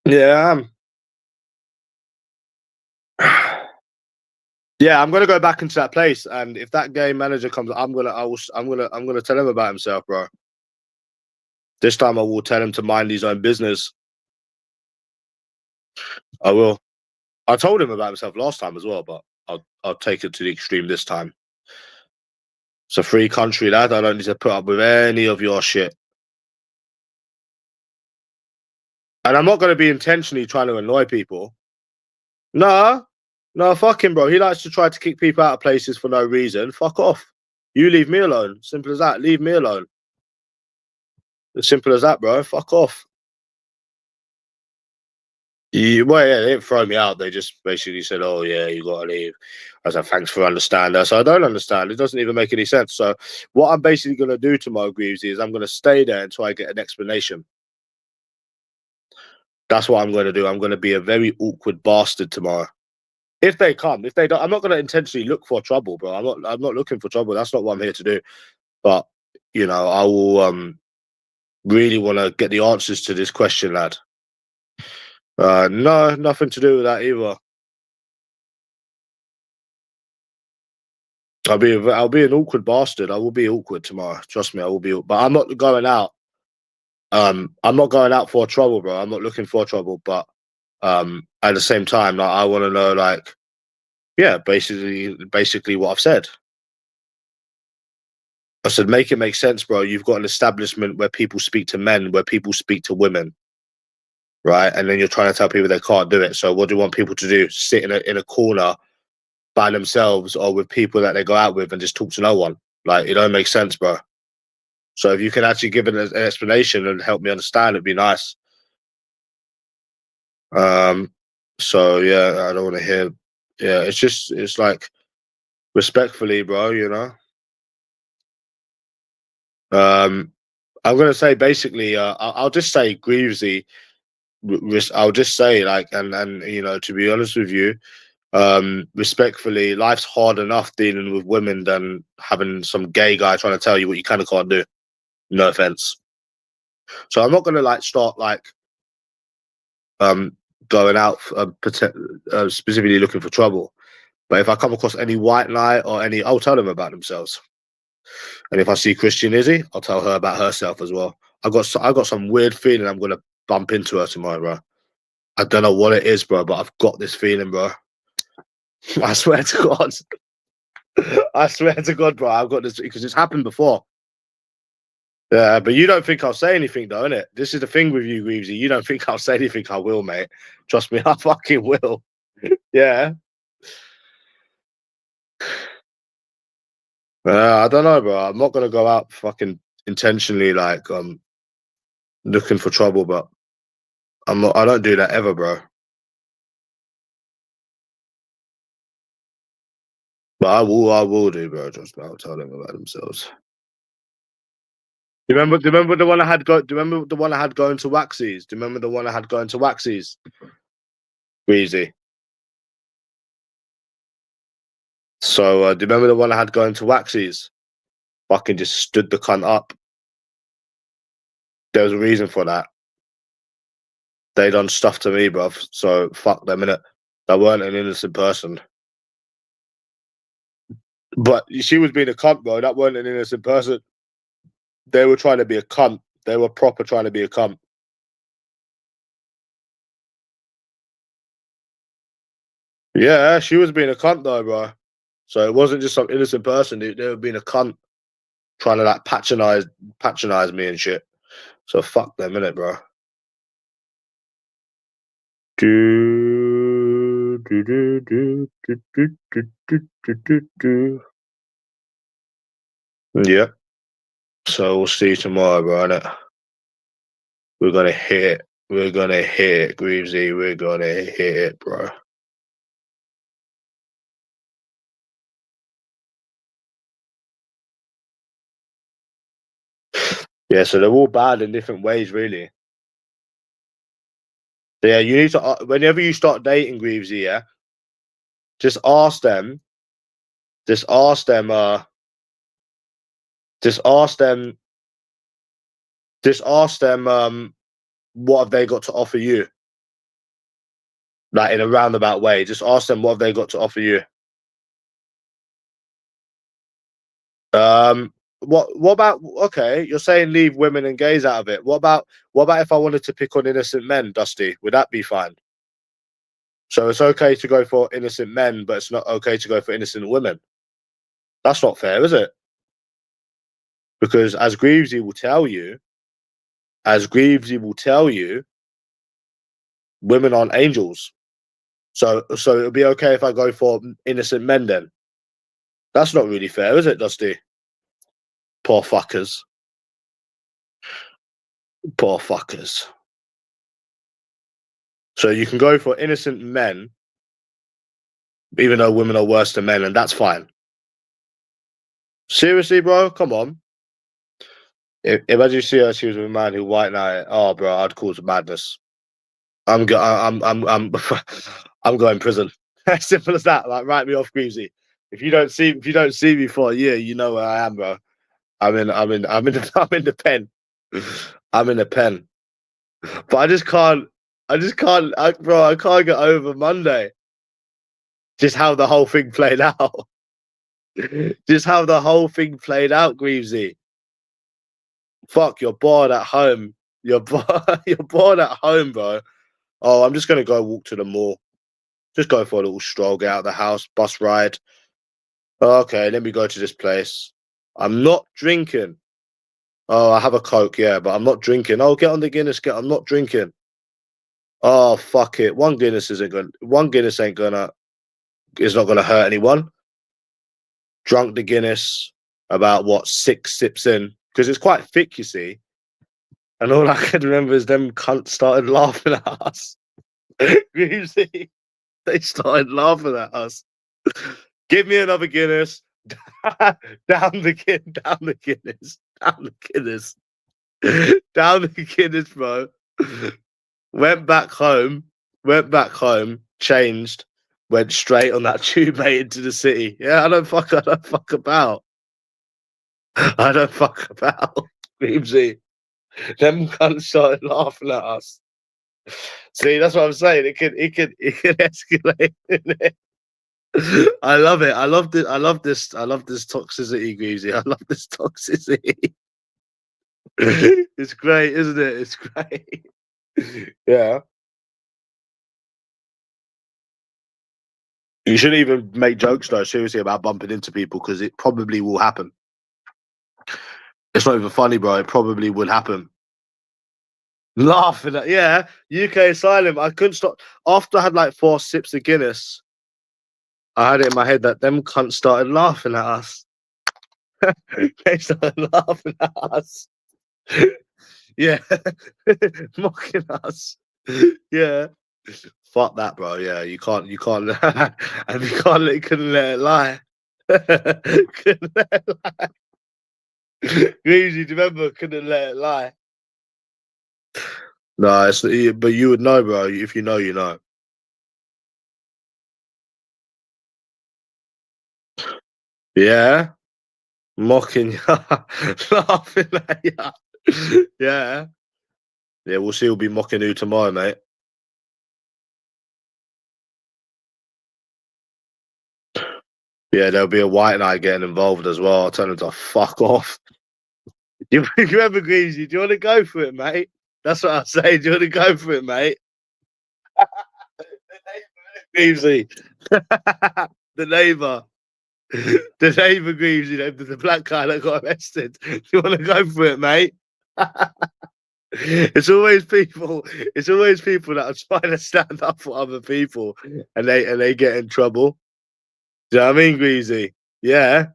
Yeah, Yeah, I'm gonna go back into that place, and if that game manager comes, I'm gonna tell him about himself, bro. This time I will tell him to mind his own business. I will. I told him about himself last time as well, but I'll take it to the extreme this time. It's a free country, lad. I don't need to put up with any of your shit. And I'm not gonna be intentionally trying to annoy people. Nah, no, fuck him, bro. He likes to try to kick people out of places for no reason. Fuck off. You leave me alone. Simple as that. Leave me alone. As simple as that, bro. Fuck off. Well, yeah, they didn't throw me out. They just basically said, "Oh, yeah, you gotta leave." I was like, "Thanks for understanding." So I don't understand. It doesn't even make any sense. So what I'm basically gonna do tomorrow, Greaves, is I'm gonna stay there until I get an explanation. That's what I'm gonna do. I'm gonna be a very awkward bastard tomorrow. If they come, if they don't, I'm not gonna intentionally look for trouble, bro. I'm not looking for trouble. That's not what I'm here to do. But you know, I will really want to get the answers to this question, lad. No, nothing to do with that either. I'll be an awkward bastard. I will be awkward tomorrow. Trust me, I will be. But I'm not going out. I'm not going out for trouble, bro. I'm not looking for trouble. But at the same time, like, I want to know, like, yeah, basically what I've said. I said, make it make sense, bro. You've got an establishment where people speak to men, where people speak to women, right? And then you're trying to tell people they can't do it. So what do you want people to do? Sit in a corner by themselves or with people that they go out with and just talk to no one? Like, it don't make sense, bro. So if you can actually give an explanation and help me understand, it'd be nice. So yeah, I don't want to hear. Yeah, it's like respectfully, bro. You know. I'm gonna say basically. I'll just say Grievesy. I'll just say like, and you know, to be honest with you, respectfully, life's hard enough dealing with women than having some gay guy trying to tell you what you can and can't do. No offense. So I'm not gonna like start like um going out specifically looking for trouble. But if I come across any white lie or any, I'll tell them about themselves. And if I see Christian Izzy, I'll tell her about herself as well. I got some weird feeling I'm gonna bump into her tomorrow, bro. I don't know what it is, bro, but I've got this feeling, bro. I swear to God. I swear to God, bro, I've got this because it's happened before. Yeah, but you don't think I'll say anything, though, innit? This is the thing with you, Greavesy. You don't think I'll say anything. I will, mate. Trust me, I fucking will. Yeah. I don't know, bro. I'm not gonna go out fucking intentionally like looking for trouble, but I'm not. I don't do that ever, bro. But I will do, bro. Trust me, I'll tell them about themselves. Do you remember the one I had go? Do you remember the one I had going to Waxies? Do you remember the one I had going to Waxies? Breezy. So do you remember the one I had going to Waxies? Fucking just stood the cunt up. There was a reason for that. They done stuff to me, bruv. So fuck them, innit? That weren't an innocent person. But she was being a cunt, bro. That weren't an innocent person. They were trying to be a cunt. They were proper trying to be a cunt. Yeah, she was being a cunt though, bro. So it wasn't just some innocent person. They were being a cunt, trying to like patronize me and shit. So fuck them, innit, bro. Do, do, do, do, do, do, do, do, do, do. Yeah. So we'll see you tomorrow, bro. Innit? We're gonna hit it. We're gonna hit it, Greavesy. We're gonna hit it, bro. Yeah, so they're all bad in different ways, really. So yeah, you need to whenever you start dating Greavesy, yeah, just ask them, just ask them, just ask them, just ask them, what have they got to offer you? Like in a roundabout way, just ask them what have they got to offer you. What about, okay, you're saying leave women and gays out of it. What about if I wanted to pick on innocent men, Dusty? Would that be fine? So it's okay to go for innocent men, but it's not okay to go for innocent women. That's not fair, is it? Because as Greavesy will tell you, women aren't angels. So it'll be okay if I go for innocent men then. That's not really fair, is it, Dusty? Poor fuckers. Poor fuckers. So you can go for innocent men, even though women are worse than men, and that's fine. Seriously, bro? Come on. If as you see her, she was with a man who white knight. Oh, bro, I'd cause madness. I'm I'm going prison. As simple as that. Like, write me off, Greasy. If you don't see me for a year, you know where I am, bro. I'm in the pen. I'm in the pen. But bro, I can't get over Monday. Just how the whole thing played out. Just how the whole thing played out, Greavesy. Fuck, you're bored at home. You're bored at home, bro. Oh, I'm just gonna go walk to the mall. Just go for a little stroll, get out of the house, bus ride. Okay, let me go to this place. I'm not drinking. Oh, I have a Coke, yeah, but I'm not drinking. Oh, get on the Guinness, I'm not drinking. Oh, fuck it. One Guinness is not gonna hurt anyone. Drunk the Guinness about what, 6 sips in. Because it's quite thick, you see. And all I can remember is them cunts started laughing at us. You see? They started laughing at us. Give me another Guinness. down the Guinness. Down the Guinness. Down the Guinness, bro. Went back home, changed, went straight on that tube, mate, into the city. Yeah, I don't fuck about. I don't fuck about. Beamsy. Them cunts started laughing at us. See, that's what I'm saying. It can escalate. I love it. I love this toxicity, Greasy. I love this toxicity. It's great, isn't it? It's great. Yeah. You shouldn't even make jokes though, seriously, about bumping into people because it probably will happen. It's not even funny, bro. It probably would happen. Laughing at, yeah, UK asylum. I couldn't stop after I had like 4 sips of Guinness. I had it in my head that them cunts started laughing at us. They started laughing at us. Yeah, mocking us. Yeah, fuck that, bro. Yeah, you can't, and couldn't let it lie. Couldn't let it lie. Greasy, do you remember? Couldn't let it lie. No, but you would know, bro. If you know, you know. Yeah, mocking you, laughing at you. Yeah, yeah. We'll see. We'll be mocking you tomorrow, mate. Yeah, there'll be a white knight getting involved as well. I'll tell him to fuck off. You remember, Greasy? Do you want to go for it, mate? That's what I say. Do you want to go for it, mate? Greasy. The neighbour. The neighbour, Greasy, the black guy that got arrested. Do you want to go for it, mate? It's always people. It's always people that are trying to stand up for other people, and they get in trouble. Do you know what I mean, Greasy? Yeah.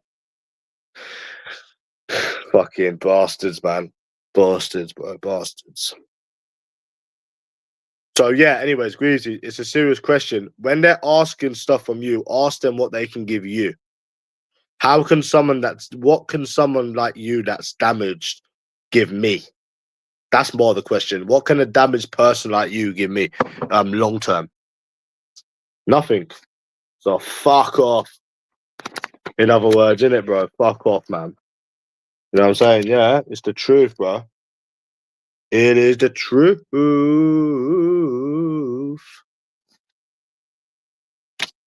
Fucking bastards, man. Bastards, bro. Bastards. So yeah. Anyways, Greasy, it's a serious question. When they're asking stuff from you, ask them what they can give you. What can someone like you that's damaged give me? That's more the question. What can a damaged person like you give me long term? Nothing. So fuck off. In other words, innit, bro? Fuck off, man. You know what I'm saying? Yeah, it's the truth, bro. It is the truth.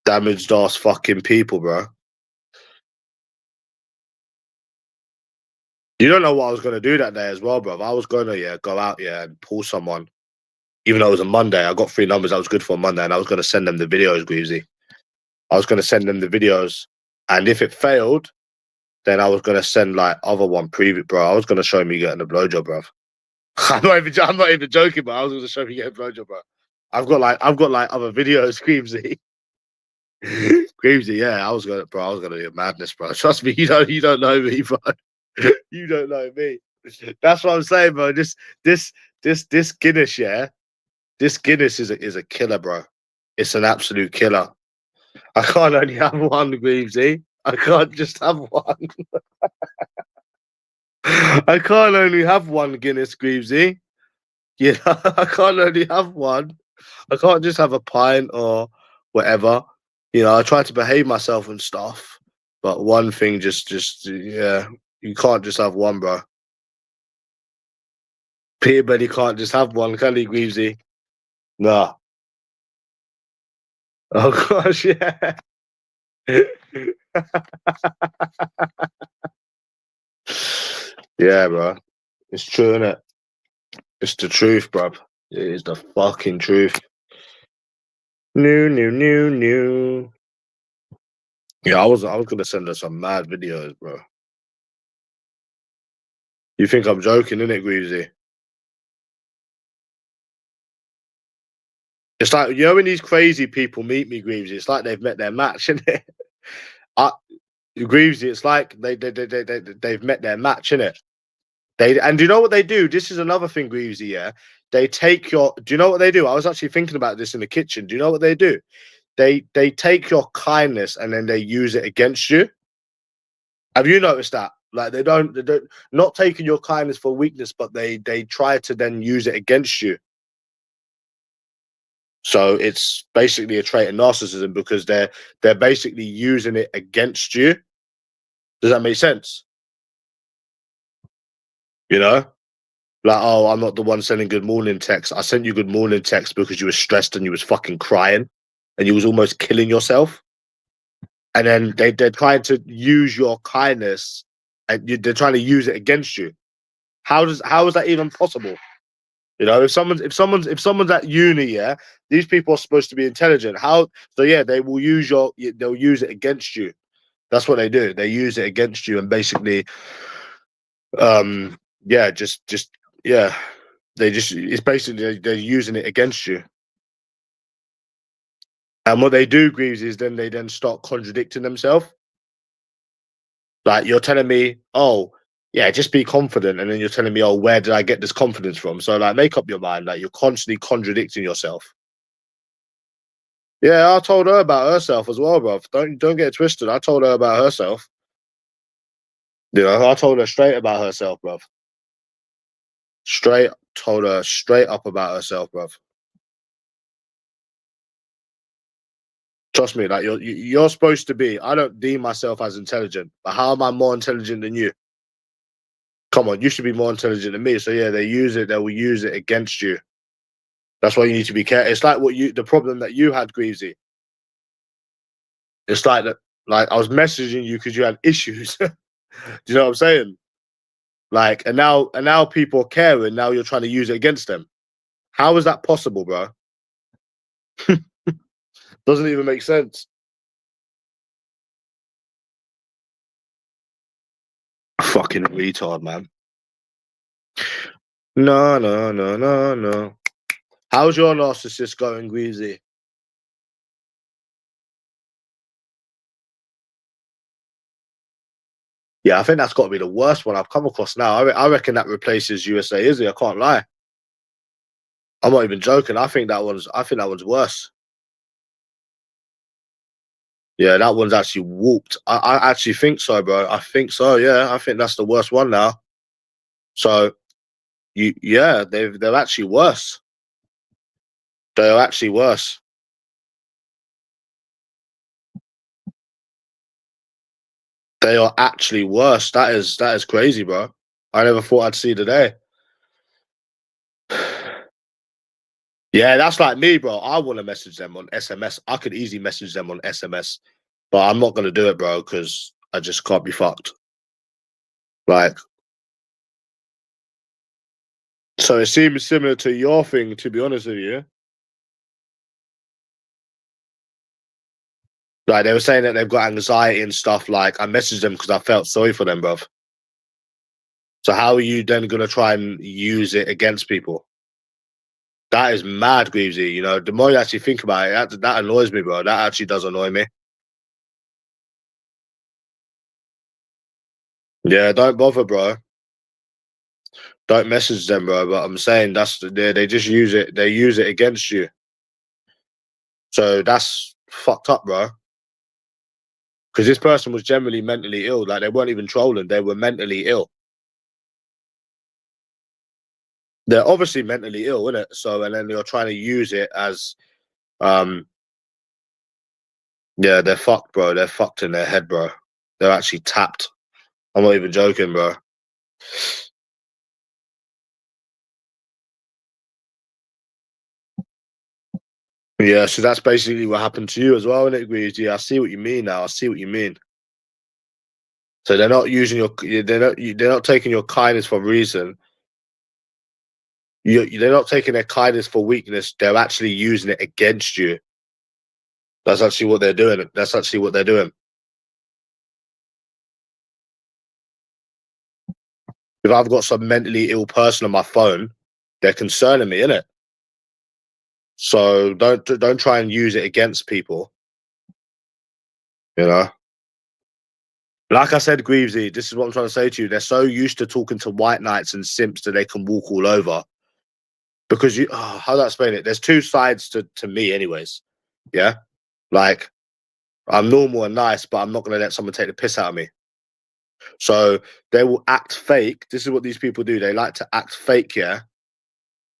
Damaged ass fucking people, bro. You don't know what I was gonna do that day as well, bro. I was gonna go out and pull someone. Even though it was a Monday, I got 3 numbers. I was good for a Monday, and I was gonna send them the videos, Greavesy. I was gonna send them the videos, and if it failed, then I was gonna send like other one preview, bro. I was gonna show me getting a blowjob, bro. I'm not even joking, but I was gonna show me getting a blowjob, bro. I've got like other videos, Greavesy. Greavesy, yeah, I was gonna be a madness, bro. Trust me, you don't know me, bro. You don't know me. That's what I'm saying, bro. This Guinness, yeah. This Guinness is a killer, bro. It's an absolute killer. I can't only have one, Greavesy. I can't just have one. I can't only have one Guinness, Greavesy. You know, I can't only have one. I can't just have a pint or whatever. You know, I try to behave myself and stuff, but one thing yeah, you can't just have one, bro. Peter can't just have one, can he, Greavesy? Nah. Oh gosh, yeah. Yeah, bro. It's true, innit? It's the truth, bruv. It is the fucking truth. New. Yeah, I was gonna send her some mad videos, bro. You think I'm joking, innit, Greavesy? It's like, you know, when these crazy people meet me, Greavesy, it's like they've met their match, innit? Greavesy, it's like they've met their match, innit? And do you know what they do? This is another thing, Greavesy, yeah? They take your... Do you know what they do? I was actually thinking about this in the kitchen. Do you know what they do? They take your kindness and then they use it against you. Have you noticed that? Like they don't not taking your kindness for weakness, but they try to then use it against you. So it's basically a trait of narcissism because they're basically using it against you. Does that make sense? You know? Like, oh, I'm not the one sending good morning text. I sent you good morning text because you were stressed and you was fucking crying and you was almost killing yourself. And then they're trying to use your kindness and they're trying to use it against you. How is that even possible? You know, if someone's at uni, yeah, these people are supposed to be intelligent. So yeah, they'll use it against you. That's what they do. They use it against you and basically yeah, yeah. It's basically they're using it against you. And what they do, Greaves, is then they start contradicting themselves. Like you're telling me, oh, yeah, just be confident. And then you're telling me, oh, where did I get this confidence from? So like make up your mind. Like you're constantly contradicting yourself. Yeah, I told her about herself as well, bruv. Don't get it twisted. I told her about herself. You know, I told her straight about herself, bruv. Told her straight up about herself, bruv. Trust me, like you're supposed to be. I don't deem myself as intelligent, but how am I more intelligent than you? Come on, you should be more intelligent than me. So yeah, they will use it against you. That's why you need to be careful. It's like the problem that you had, Greavesy. It's like that. Like I was messaging you because you had issues. Do you know what I'm saying? Like, and now people care, and now you're trying to use it against them. How is that possible, bro? Doesn't even make sense. Fucking retard, man. No. How's your narcissist going, Greavesy? Yeah, I think that's got to be the worst one I've come across now. I reckon that replaces USA Izzy. I can't lie. I'm not even joking. I think that one's worse. Yeah, that one's actually whooped. I actually think so, bro. I think so. Yeah, I think that's the worst one now. So, yeah, they're actually worse. They are actually worse. They are actually worse. That is crazy, bro. I never thought I'd see the day. Yeah, that's like me, bro. I want to message them on SMS. I could easily message them on SMS, but I'm not gonna do it, bro, because I just can't be fucked. Like, So it seems similar to your thing, to be honest with you. Like they were saying that they've got anxiety and stuff. Like I messaged them because I felt sorry for them, bruv. So how are you then gonna try and use it against people? That is mad, Greavesy. You know, the more you actually think about it, that annoys me, bro. That actually does annoy me. Yeah, don't bother, bro. Don't message them, bro. But I'm saying they just use it. They use it against you. So that's fucked up, bro. Because this person was generally mentally ill. Like they weren't even trolling. They were mentally ill. They're obviously mentally ill, isn't it? So and then you're trying to use it as yeah, they're fucked, bro. They're fucked in their head, bro. They're actually tapped. I'm not even joking, bro. Yeah, so that's basically what happened to you as well, isn't it, Greasy? I see what you mean now. I see what you mean. So they're not using they're not taking your kindness for reason. They're not taking their kindness for weakness. They're actually using it against you. That's actually what they're doing. That's actually what they're doing. If I've got some mentally ill person on my phone, they're concerning me, innit? So don't try and use it against people. You know. Like I said, Greavesy, this is what I'm trying to say to you. They're so used to talking to white knights and simps that they can walk all over. Because how do I explain it? There's two sides to me, anyways. Yeah, like I'm normal and nice, but I'm not gonna let someone take the piss out of me. So they will act fake. This is what these people do. They like to act fake, yeah,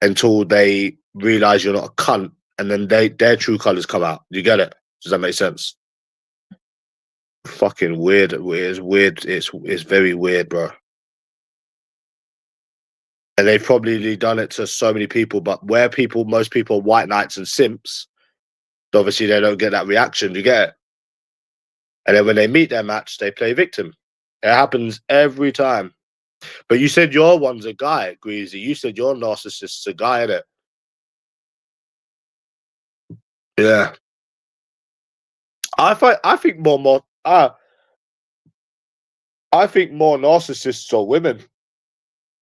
until they realize you're not a cunt, and then their true colors come out. Do you get it? Does that make sense? Fucking weird. It's weird. It's very weird, bro. And they've probably done it to so many people, but most people are white knights and simps, obviously they don't get that reaction. Do you get it? And then when they meet their match, they play victim. It happens every time. But you said your one's a guy, Greasy. You said your narcissist's a guy, innit? Yeah. I think I think more narcissists are women,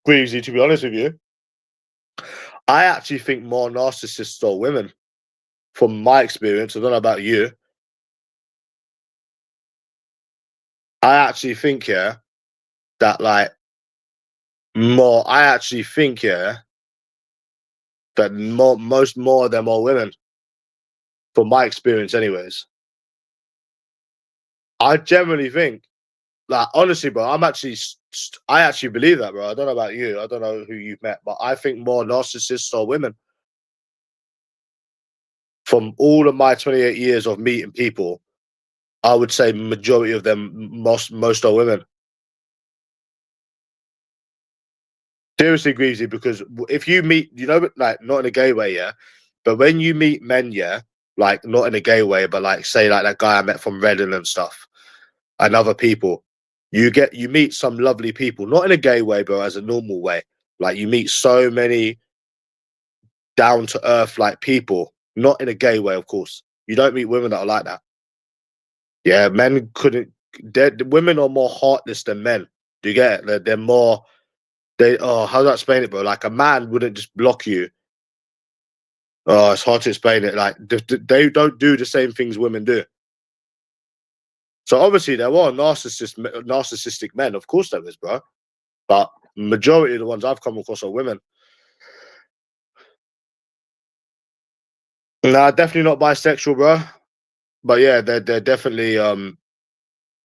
Greasy, to be honest with you. I actually think more narcissists are women. From my experience, I don't know about you. I actually think, yeah, that like I actually think, yeah, that more of them are women. From my experience, anyways. I generally think, like, honestly, bro, I actually believe that, bro. I don't know about you. I don't know who you've met, but I think more narcissists are women. From all of my 28 years of meeting people, I would say majority of them, most are women. Seriously, Greavesy, because if you meet, like not in a gay way, yeah, but when you meet men, yeah, like not in a gay way, but like say like that guy I met from Reading and stuff, and other people, you meet some lovely people, not in a gay way, but as a normal way. Like you meet so many down to earth like people, not in a gay way, of course. You don't meet women that are like that. Yeah, men couldn't. The women are more heartless than men. Do you get it? They're more. How do I explain it, bro? Like a man wouldn't just block you. Oh, it's hard to explain it. Like they don't do the same things women do. So obviously there are narcissistic men. Of course there is, bro. But majority of the ones I've come across are women. Nah, definitely not bisexual, bro. But yeah, they're definitely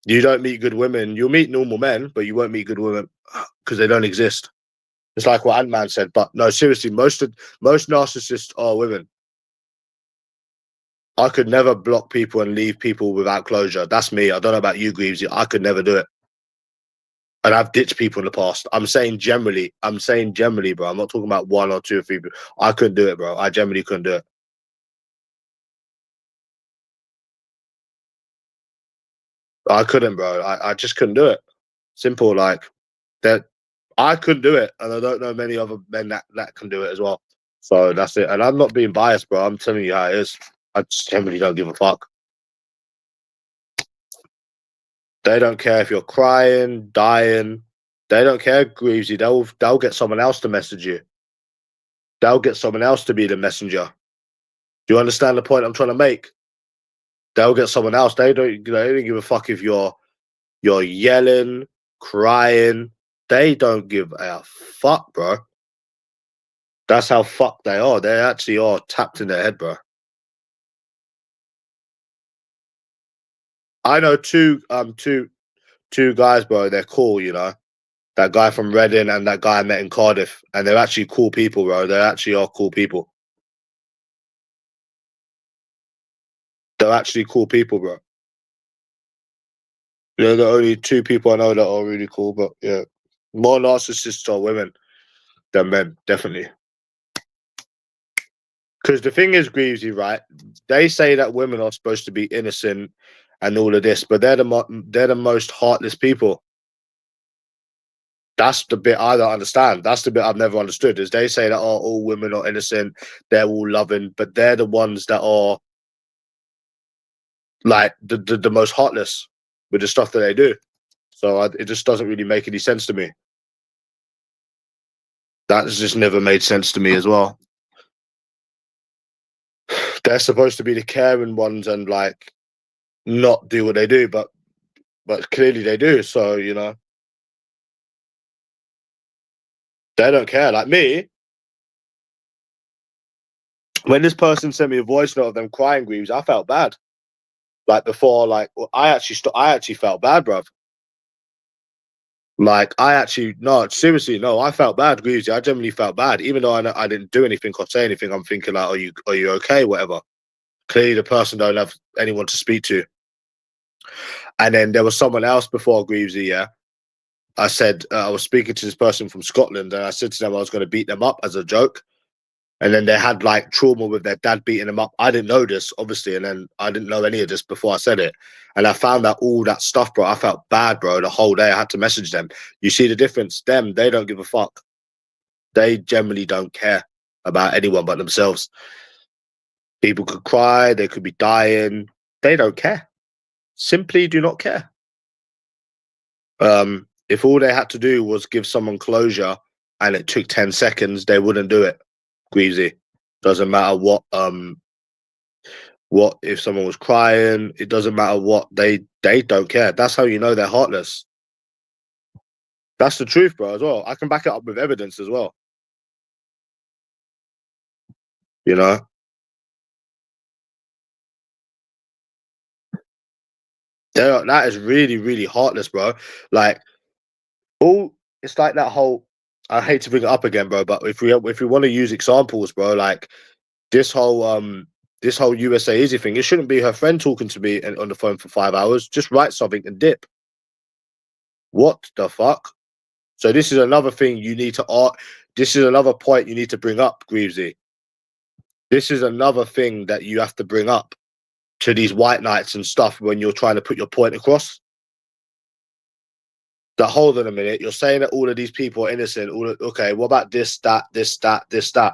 you don't meet good women. You'll meet normal men, but you won't meet good women because they don't exist. It's like what Ant-Man said. But no, seriously, most narcissists are women. I could never block people and leave people without closure. That's me. I don't know about you, Greaves. I could never do it. And I've ditched people in the past. I'm saying generally, bro. I'm not talking about one or two or three. I couldn't do it, bro. I generally couldn't do it. I couldn't, bro. I just couldn't do it. Simple, like that. I couldn't do it, and I don't know many other men that can do it as well. So that's it. And I'm not being biased, bro. I'm telling you how it is. I just generally don't give a fuck. They don't care if you're crying, dying. They don't care, Greavesy. They'll get someone else to message you. They'll get someone else to be the messenger. Do you understand the point I'm trying to make? They'll get someone else. They don't give a fuck if you're yelling, crying. They don't give a fuck, bro. That's how fucked they are. They actually are tapped in their head, bro. I know two guys, bro. They're cool, you know. That guy from Reading and that guy I met in Cardiff, and they're actually cool people, bro. They actually are cool people. They're actually cool people, bro. They're the only two people I know that are really cool, but yeah, more narcissists are women than men, definitely. Because the thing is, Greavesy, right? They say that women are supposed to be innocent and all of this, but they're the most heartless people. That's the bit I don't understand. That's the bit I've never understood. Is they say that all women are innocent, they're all loving, but they're the ones that are like the most heartless with the stuff that they do. So it just doesn't really make any sense to me. That's just never made sense to me as well. They're supposed to be the caring ones and like not do what they do, but clearly they do. So you know, they don't care. Like me, when this person sent me a voice note of them crying, Greaves, I felt bad. Like before, like I actually felt bad, bruv. Like no, seriously, no, I felt bad, Greavesy. I genuinely felt bad, even though I didn't do anything or say anything. I'm thinking like, are you okay, whatever. Clearly, the person don't have anyone to speak to. And then there was someone else before Greavesy. Yeah, I said I was speaking to this person from Scotland, and I said to them I was going to beat them up as a joke. And then they had like trauma with their dad beating them up. I didn't know this, obviously, and then I didn't know any of this before I said it. And I found out all that stuff, bro. I felt bad, bro, the whole day. I had to message them. You see the difference? Them, they don't give a fuck. They generally don't care about anyone but themselves. People could cry, they could be dying. They don't care. Simply do not care. If all they had to do was give someone closure and it took 10 seconds, they wouldn't do it. Greavesy. Doesn't matter what if someone was crying, it doesn't matter what, they don't care. That's how you know they're heartless. That's the truth, bro, as well. I can back it up with evidence as well. You know? That is really, really heartless, bro. Like it's like that whole, I hate to bring it up again, bro, but if we want to use examples, bro, like this whole USA Easy thing, it shouldn't be her friend talking to me on the phone for 5 hours. Just write something and dip. What the fuck? So this is another thing you need to this is another point you need to bring up, Greavesy. This is another thing that you have to bring up to these white knights and stuff when you're trying to put your point across. That hold on a minute, you're saying that all of these people are innocent. Okay, what about this, that, this, that, this, that?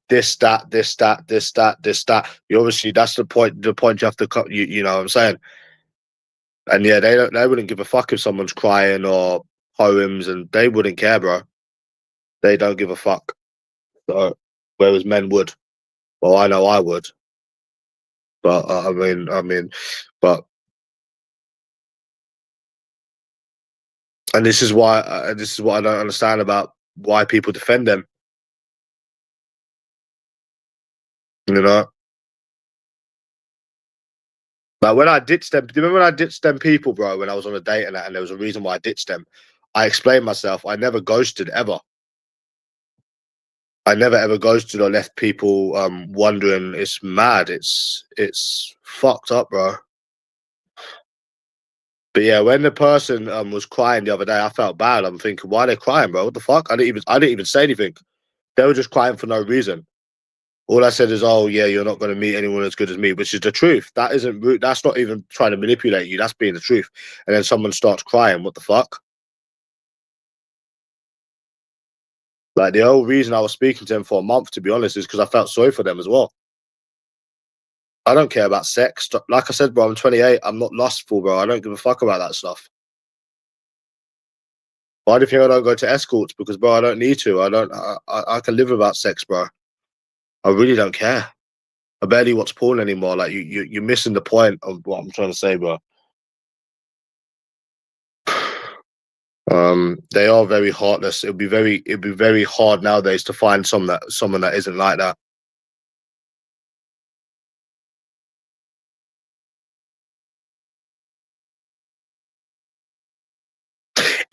This, that, this, that, this, that, this, that. You obviously, that's the point. The point you have to cut. You know what I'm saying? And yeah, they wouldn't give a fuck if someone's crying or poems, and they wouldn't care, bro. They don't give a fuck. So, whereas men would. Well, I know I would. But but and this is why this is what I don't understand about why people defend them. You know, like when I ditched them. Do you remember when I ditched them people, bro? When I was on a date and there was a reason why I ditched them. I explained myself. I never ghosted ever. I never ever ghosted or left people wondering. It's mad. It's fucked up, bro. But yeah, when the person was crying the other day, I felt bad. I'm thinking, why are they crying, bro? What the fuck? I didn't even say anything. They were just crying for no reason. All I said is, oh, yeah, you're not going to meet anyone as good as me, which is the truth. That isn't rude. That's not even trying to manipulate you. That's being the truth. And then someone starts crying. What the fuck? Like, the whole reason I was speaking to them for a month, to be honest, is because I felt sorry for them as well. I don't care about sex. Like I said, bro, I'm 28. I'm not lustful, bro. I don't give a fuck about that stuff. Why do you think I don't go to escorts? Because, bro, I don't need to. I can live without sex, bro. I really don't care. I barely watch porn anymore. Like, you're missing the point of what I'm trying to say, bro. They are very heartless. It'd be very hard nowadays to find someone that isn't like that.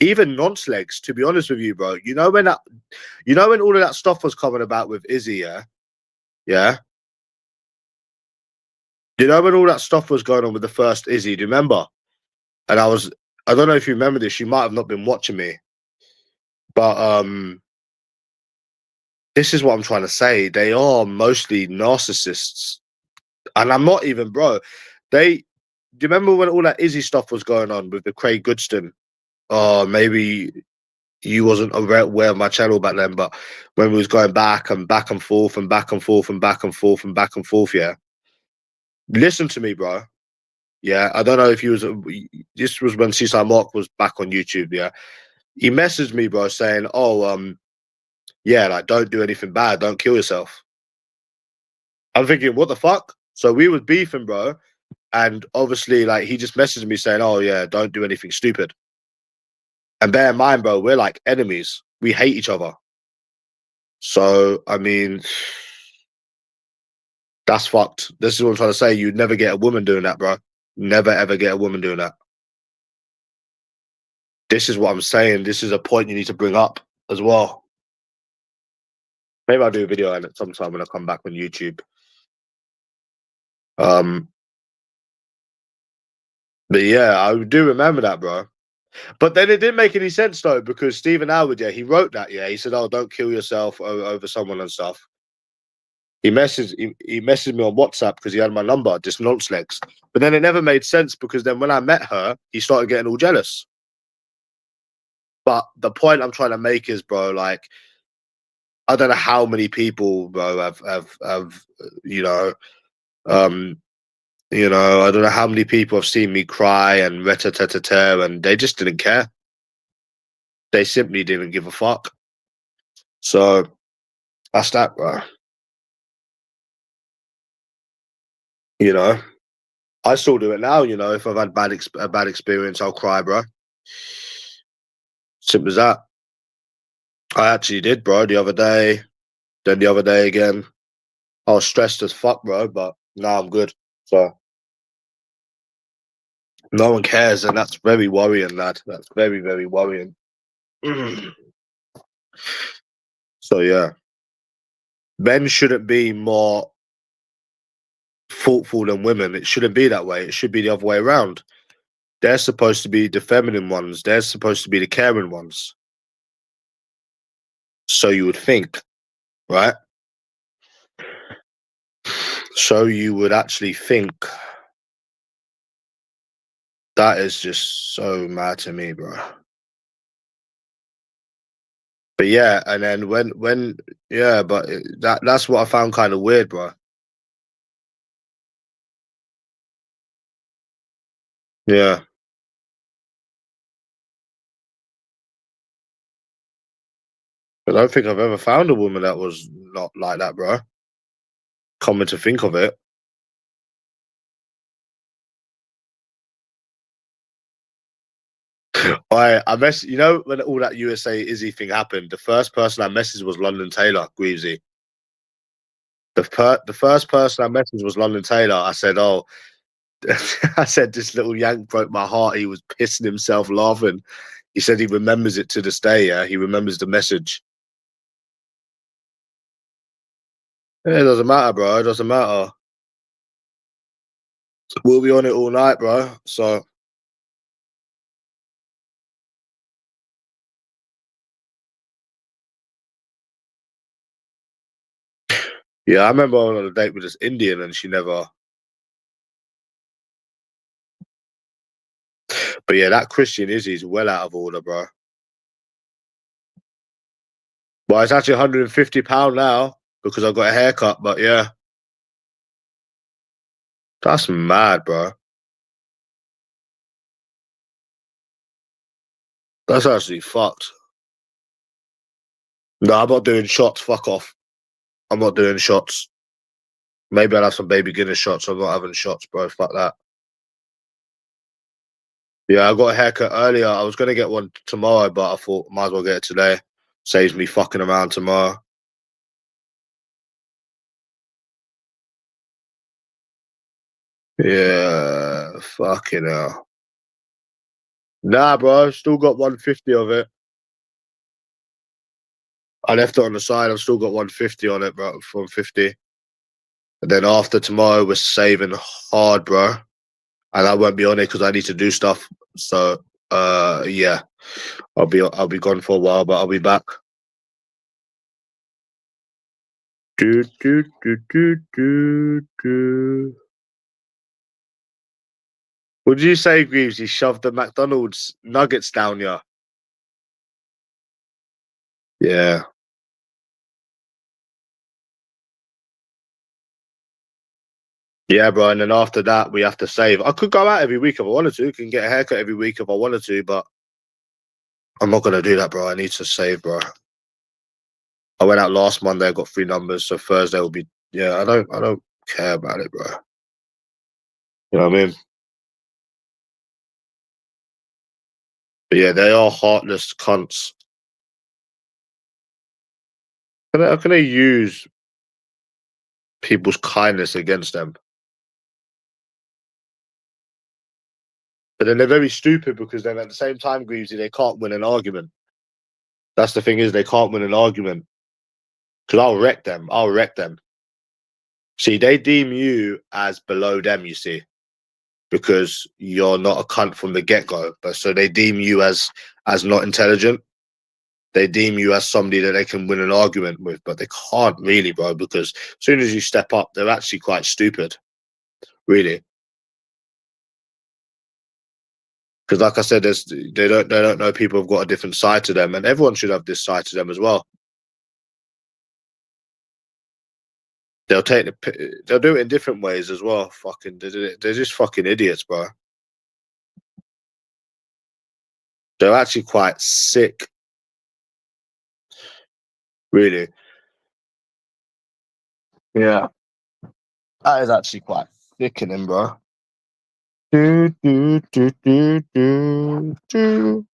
Even nonce legs, to be honest with you, bro. You know when all of that stuff was coming about with Izzy, yeah? Yeah. You know when all that stuff was going on with the first Izzy, do you remember? And I don't know if you remember this, you might have not been watching me. But this is what I'm trying to say. They are mostly narcissists. And I'm not even, bro. Do you remember when all that Izzy stuff was going on with the Craig Goodston? Oh, maybe you wasn't aware of my channel back then, but when we was going back and back and forth and back and forth and back and forth and back and forth, yeah. Listen to me, bro. Yeah, I don't know if you was. This was when Seaside Mark was back on YouTube. Yeah, he messaged me, bro, saying, "Oh, yeah, like don't do anything bad, don't kill yourself." I'm thinking, what the fuck? So we was beefing, bro, and obviously, like he just messaged me saying, "Oh yeah, don't do anything stupid." And bear in mind, bro, we're like enemies. We hate each other. So I mean, that's fucked. This is what I'm trying to say. You'd never get a woman doing that, bro. Never ever get a woman doing that. This is what I'm saying. This is a point you need to bring up as well. Maybe I'll do a video on it sometime when I come back on YouTube. Um, but yeah, I do remember that, bro. But then it didn't make any sense though, because Stephen Howard, yeah, he wrote that, yeah. He said, "Oh, don't kill yourself over someone and stuff." He messaged me on WhatsApp because he had my number, just nonce legs. But then it never made sense because then when I met her, he started getting all jealous. But the point I'm trying to make is, bro, like I don't know how many people, bro, have you know, um, I don't know how many people have seen me cry and ret-a-tet-a-tet, and they just didn't care. They simply didn't give a fuck. So that's that, bro. You know, I still do it now. You know, if I've had a bad experience, I'll cry, bro. Simple as that. I actually did, bro, the other day. Then the other day again. I was stressed as fuck, bro, but now I'm good. So no one cares, and that's very worrying, lad. That's very, very worrying. So yeah, men shouldn't be more thoughtful than women. It shouldn't be that way. It should be the other way around. They're supposed to be the feminine ones. They're supposed to be the caring ones. So you would think, right? So you would actually think. That is just so mad to me, bro. But yeah, and then yeah, but that's what I found kind of weird, bro. Yeah, I don't think I've ever found a woman that was not like that, bro. Coming to think of it, I you know, when all that USA Izzy thing happened, the first person I messaged was London Taylor, Greavesy. The first person I messaged was London Taylor. I said, "Oh," I said, "This little yank broke my heart." He was pissing himself laughing. He said he remembers it to this day. Yeah, he remembers the message. Yeah, it doesn't matter, bro. It doesn't matter. We'll be on it all night, bro. So Yeah, I remember I went on a date with this Indian and she never. But yeah, that Christian Izzy's well out of order, bro. Well, it's actually £150 now because I got a haircut. But yeah, that's mad, bro. That's actually fucked. No, I'm not doing shots. Fuck off. I'm not doing shots. Maybe I'll have some baby Guinness shots. I'm not having shots, bro. Fuck that. Yeah, I got a haircut earlier. I was gonna get one tomorrow, but I thought might as well get it today. Saves me fucking around tomorrow. Yeah, fucking hell. Nah, bro. Still got 150 of it. I left it on the side. I've still got 150 on it, bro. From 50. And then after tomorrow, we're saving hard, bro. And I won't be on it because I need to do stuff. So, yeah, I'll be gone for a while, but I'll be back. Do do do do do do. Would you say, Greaves, he shoved the McDonald's nuggets down you? Yeah. Yeah, bro. And then after that, we have to save. I could go out every week if I wanted to. Can get a haircut every week if I wanted to, but I'm not gonna do that, bro. I need to save, bro. I went out last Monday. I got 3 numbers, so Thursday will be. Yeah, I don't care about it, bro. You know what I mean? But yeah, they are heartless cunts. How can they use people's kindness against them? But then they're very stupid because then at the same time, Greavesy, they can't win an argument. That's the thing is they can't win an argument. Because I'll wreck them. I'll wreck them. See, they deem you as below them, you see, because you're not a cunt from the get-go. But so they deem you as not intelligent. They deem you as somebody that they can win an argument with, but they can't really, bro, because as soon as you step up, they're actually quite stupid. Really. Because like I said, they don't know people have got a different side to them, and everyone should have this side to them as well. They'll they'll do it in different ways as well. Fucking, they're just fucking idiots, bro. They're actually quite sick, really. Yeah, that is actually quite sickening, bro. Do do do do do do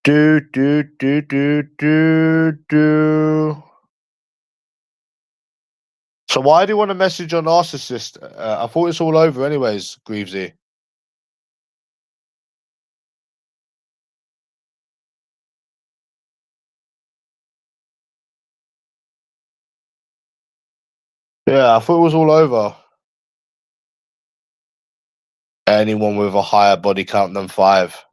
do do do do do do. So why do you want to message your narcissist? I thought it's all over, anyways, Greavesy. Yeah, I thought it was all over. Anyone with a higher body count than 5.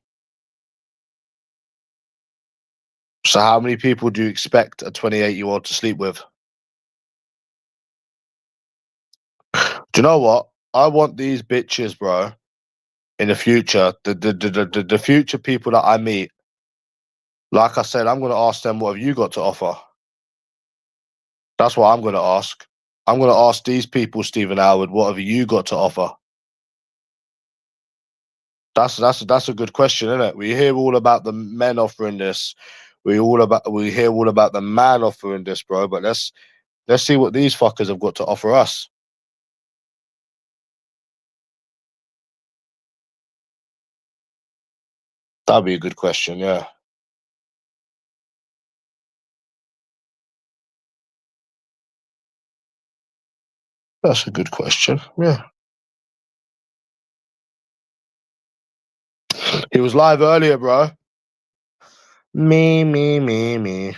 So how many people do you expect a 28-year-old to sleep with? Do you know what? I want these bitches, bro, in the future, the future people that I meet, like I said, I'm going to ask them, what have you got to offer? That's what I'm going to ask. I'm going to ask these people, Stephen Howard, what have you got to offer? That's a good question, isn't it? We hear all about the men offering this. We hear all about the man offering this, bro. But let's see what these fuckers have got to offer us. That'd be a good question, yeah. That's a good question, yeah. He was live earlier, bro. Me.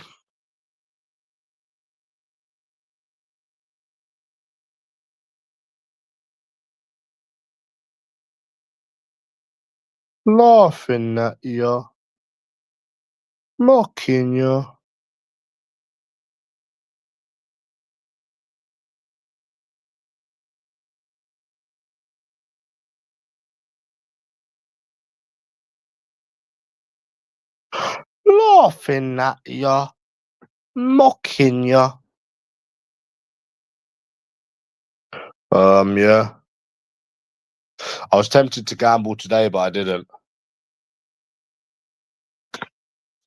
Laughing at you. Mocking you. Laughing at ya, mocking ya. Yeah. I was tempted to gamble today, but I didn't.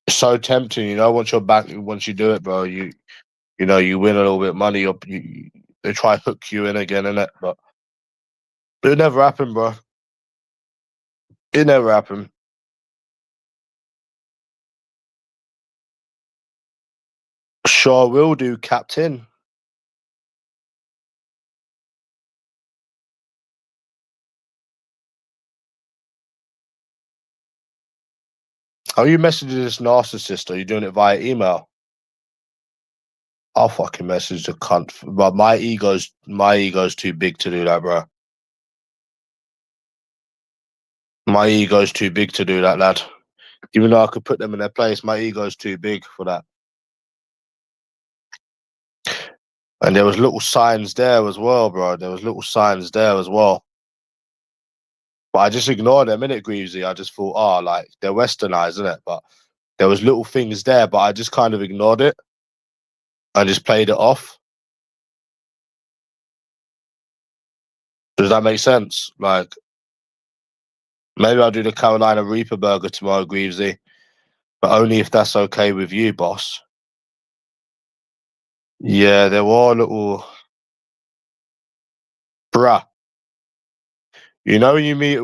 It's so tempting, you know. Once you're back, once you do it, bro, you know you win a little bit of money. They try to hook you in again, innit? But it never happened, bro. It never happened. Sure will do, Captain. Are you messaging this narcissist? Are you doing it via email? I'll fucking message the cunt. But my ego's too big to do that, bro. My ego's too big to do that, lad. Even though I could put them in their place, my ego's too big for that. And there was little signs there as well, bro. There was little signs there as well. But I just ignored them, innit, Greavesy? I just thought, oh, like, they're westernized, innit? But there was little things there, but I just kind of ignored it. I just played it off. Does that make sense? Like, maybe I'll do the Carolina Reaper burger tomorrow, Greavesy. But only if that's okay with you, boss. Yeah, there were little... Bruh. You know when you meet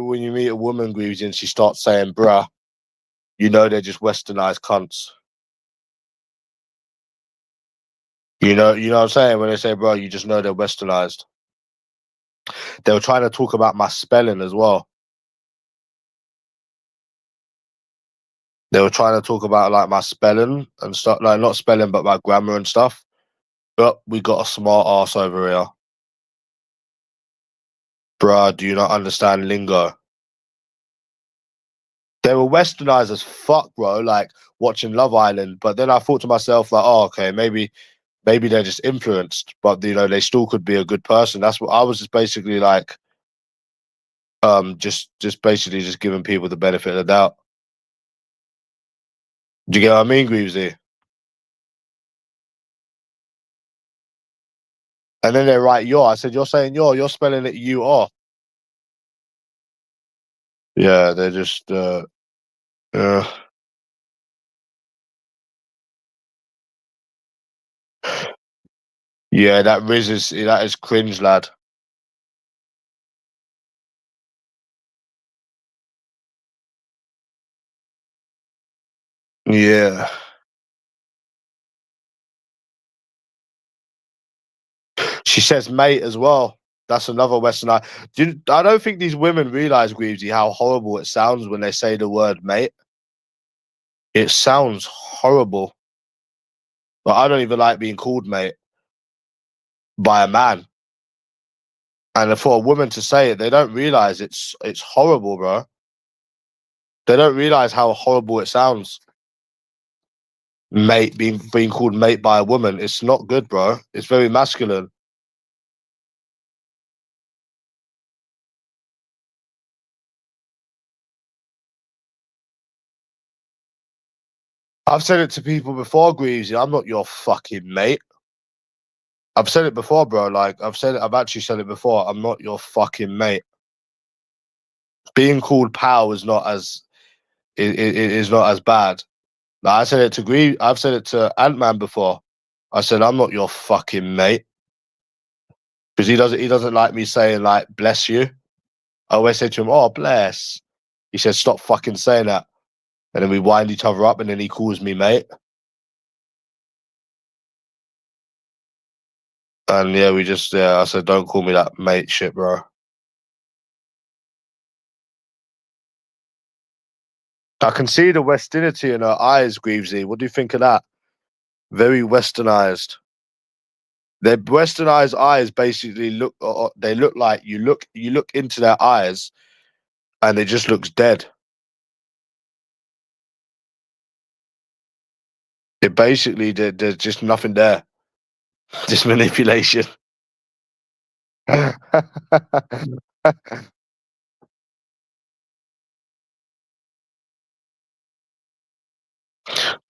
a woman, Greavesy, and she starts saying bruh, you know they're just westernized cunts. You know what I'm saying? When they say bro, you just know they're westernized. They were trying to talk about my spelling as well. They were trying to talk about like my spelling and stuff, like not spelling, but my grammar and stuff. But we got a smart ass over here. Bruh, do you not understand lingo? They were westernized as fuck, bro, like watching Love Island. But then I thought to myself, like, oh, okay, maybe they're just influenced, but you know, they still could be a good person. That's what I was just basically like, just basically just giving people the benefit of the doubt. Do you get what I mean, Greavesy? And then they write your. I said, you're saying you're spelling it you-are. Yeah, they're just yeah, that is cringe, lad. Yeah. She says mate as well. That's another Western. I don't think these women realize, Greavesy, how horrible it sounds when they say the word mate. It sounds horrible. But I don't even like being called mate by a man. And for a woman to say it, they don't realize it's horrible, bro. They don't realize how horrible it sounds. Mate, being called mate by a woman, it's not good, bro. It's very masculine. I've said it to people before, Greavesy. I'm not your fucking mate. I've said it before, bro. Like I've actually said it before. I'm not your fucking mate. Being called pal is not as it is not as bad. Like I said it to I've said it to Ant-Man before. I said I'm not your fucking mate because he doesn't like me saying like bless you. I always say to him, oh bless. He says stop fucking saying that, and then we wind each other up, and then he calls me mate. And yeah, I said don't call me that mate shit, bro. I can see the Westinity in her eyes, Greavesy. What do you think of that? Very westernized. Their westernized eyes basically look. They look like you look into their eyes, and it just looks dead. It basically there's just nothing there. Just manipulation.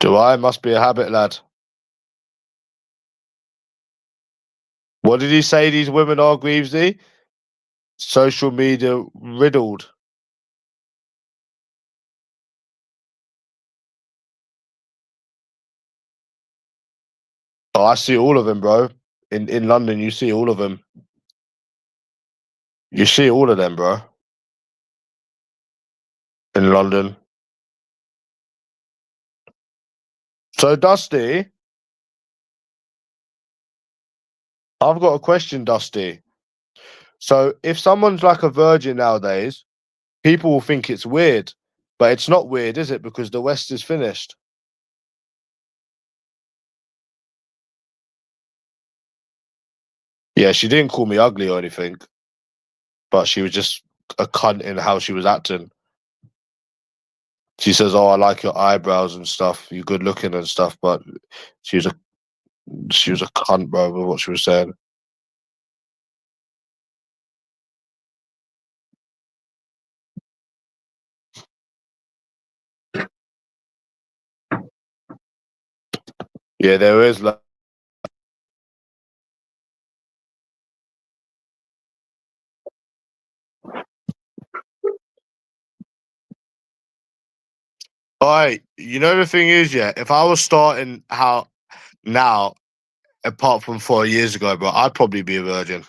Do I? Must be a habit, lad. What did he say these women are, Greavesy? Social media riddled. Oh, I see all of them, bro. In London, you see all of them. You see all of them, bro. In London. So, Dusty, I've got a question, Dusty. So, if someone's like a virgin nowadays, people will think it's weird. But it's not weird, is it? Because the West is finished. Yeah, she didn't call me ugly or anything. But she was just a cunt in how she was acting. She says, "Oh, I like your eyebrows and stuff. You're good looking and stuff." But she was a cunt, bro, with what she was saying. Yeah, there is. Like, alright, you know the thing is, yeah, if I was starting how now, apart from 4 years ago, bro, I'd probably be a virgin.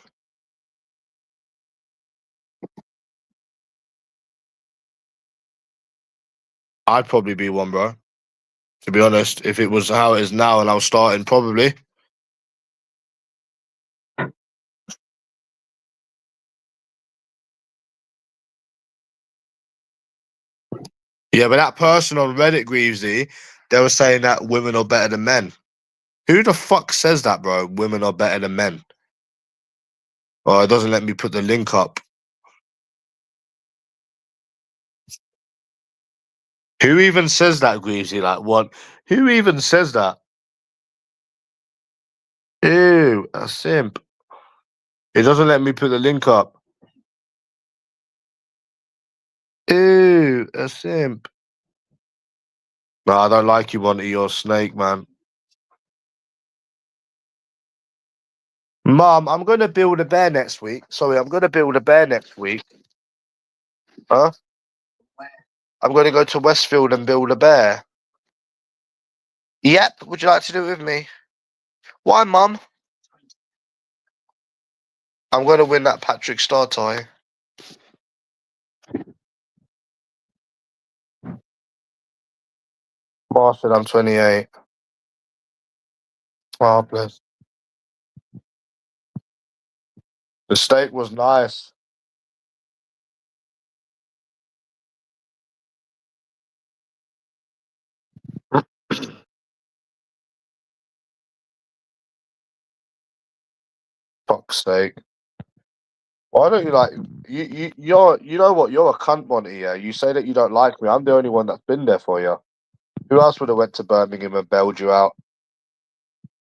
I'd probably be one, bro. To be honest, if it was how it is now and I was starting, probably. Yeah, but that person on Reddit, Greavesy, they were saying that women are better than men. Who the fuck says that, bro? Women are better than men. Oh, it doesn't let me put the link up. Who even says that, Greavesy? Like, what? Who even says that? Ew, a simp. It doesn't let me put the link up. Ew, a simp. No, I don't like you, Monty. You're a snake, man. Mum, I'm going to build a bear next week. Sorry, I'm going to build a bear next week. Huh? I'm going to go to Westfield and build a bear. Yep. Would you like to do it with me? Why, Mum? I'm going to win that Patrick Star tie. Bastard, I'm 28. Oh, bless. The steak was nice. Fuck's sake. Why don't you like you know what? You're a cunt, Monty, yeah. You say that you don't like me. I'm the only one that's been there for you. Who else would have went to Birmingham and bailed you out?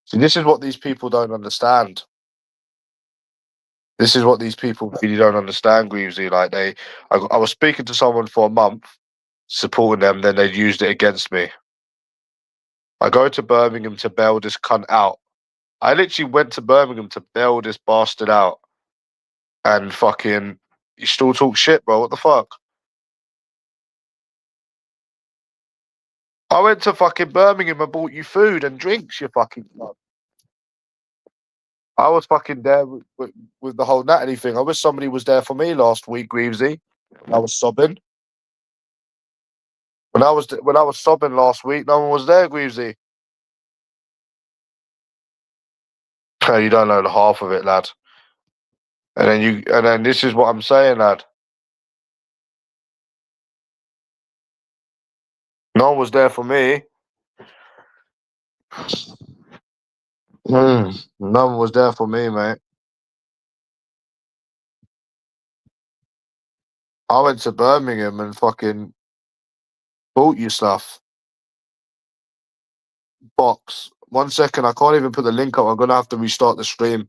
See, this is what these people don't understand. This is what these people really don't understand, Greavesy. Like I was speaking to someone for a month, supporting them, then they used it against me. I go to Birmingham to bail this cunt out. I literally went to Birmingham to bail this bastard out, and fucking, you still talk shit, bro. What the fuck? I went to fucking Birmingham and bought you food and drinks, you fucking cunt. I was fucking there with the whole Natalie thing. I wish somebody was there for me last week, Greavesy. I was sobbing. When I was sobbing last week, no one was there, Greavesy. Oh, you don't know the half of it, lad. And then this is what I'm saying, lad. No one was there for me. No one was there for me, mate. I went to Birmingham and fucking bought you stuff. Box. 1 second, I can't even put the link up. I'm gonna have to restart the stream.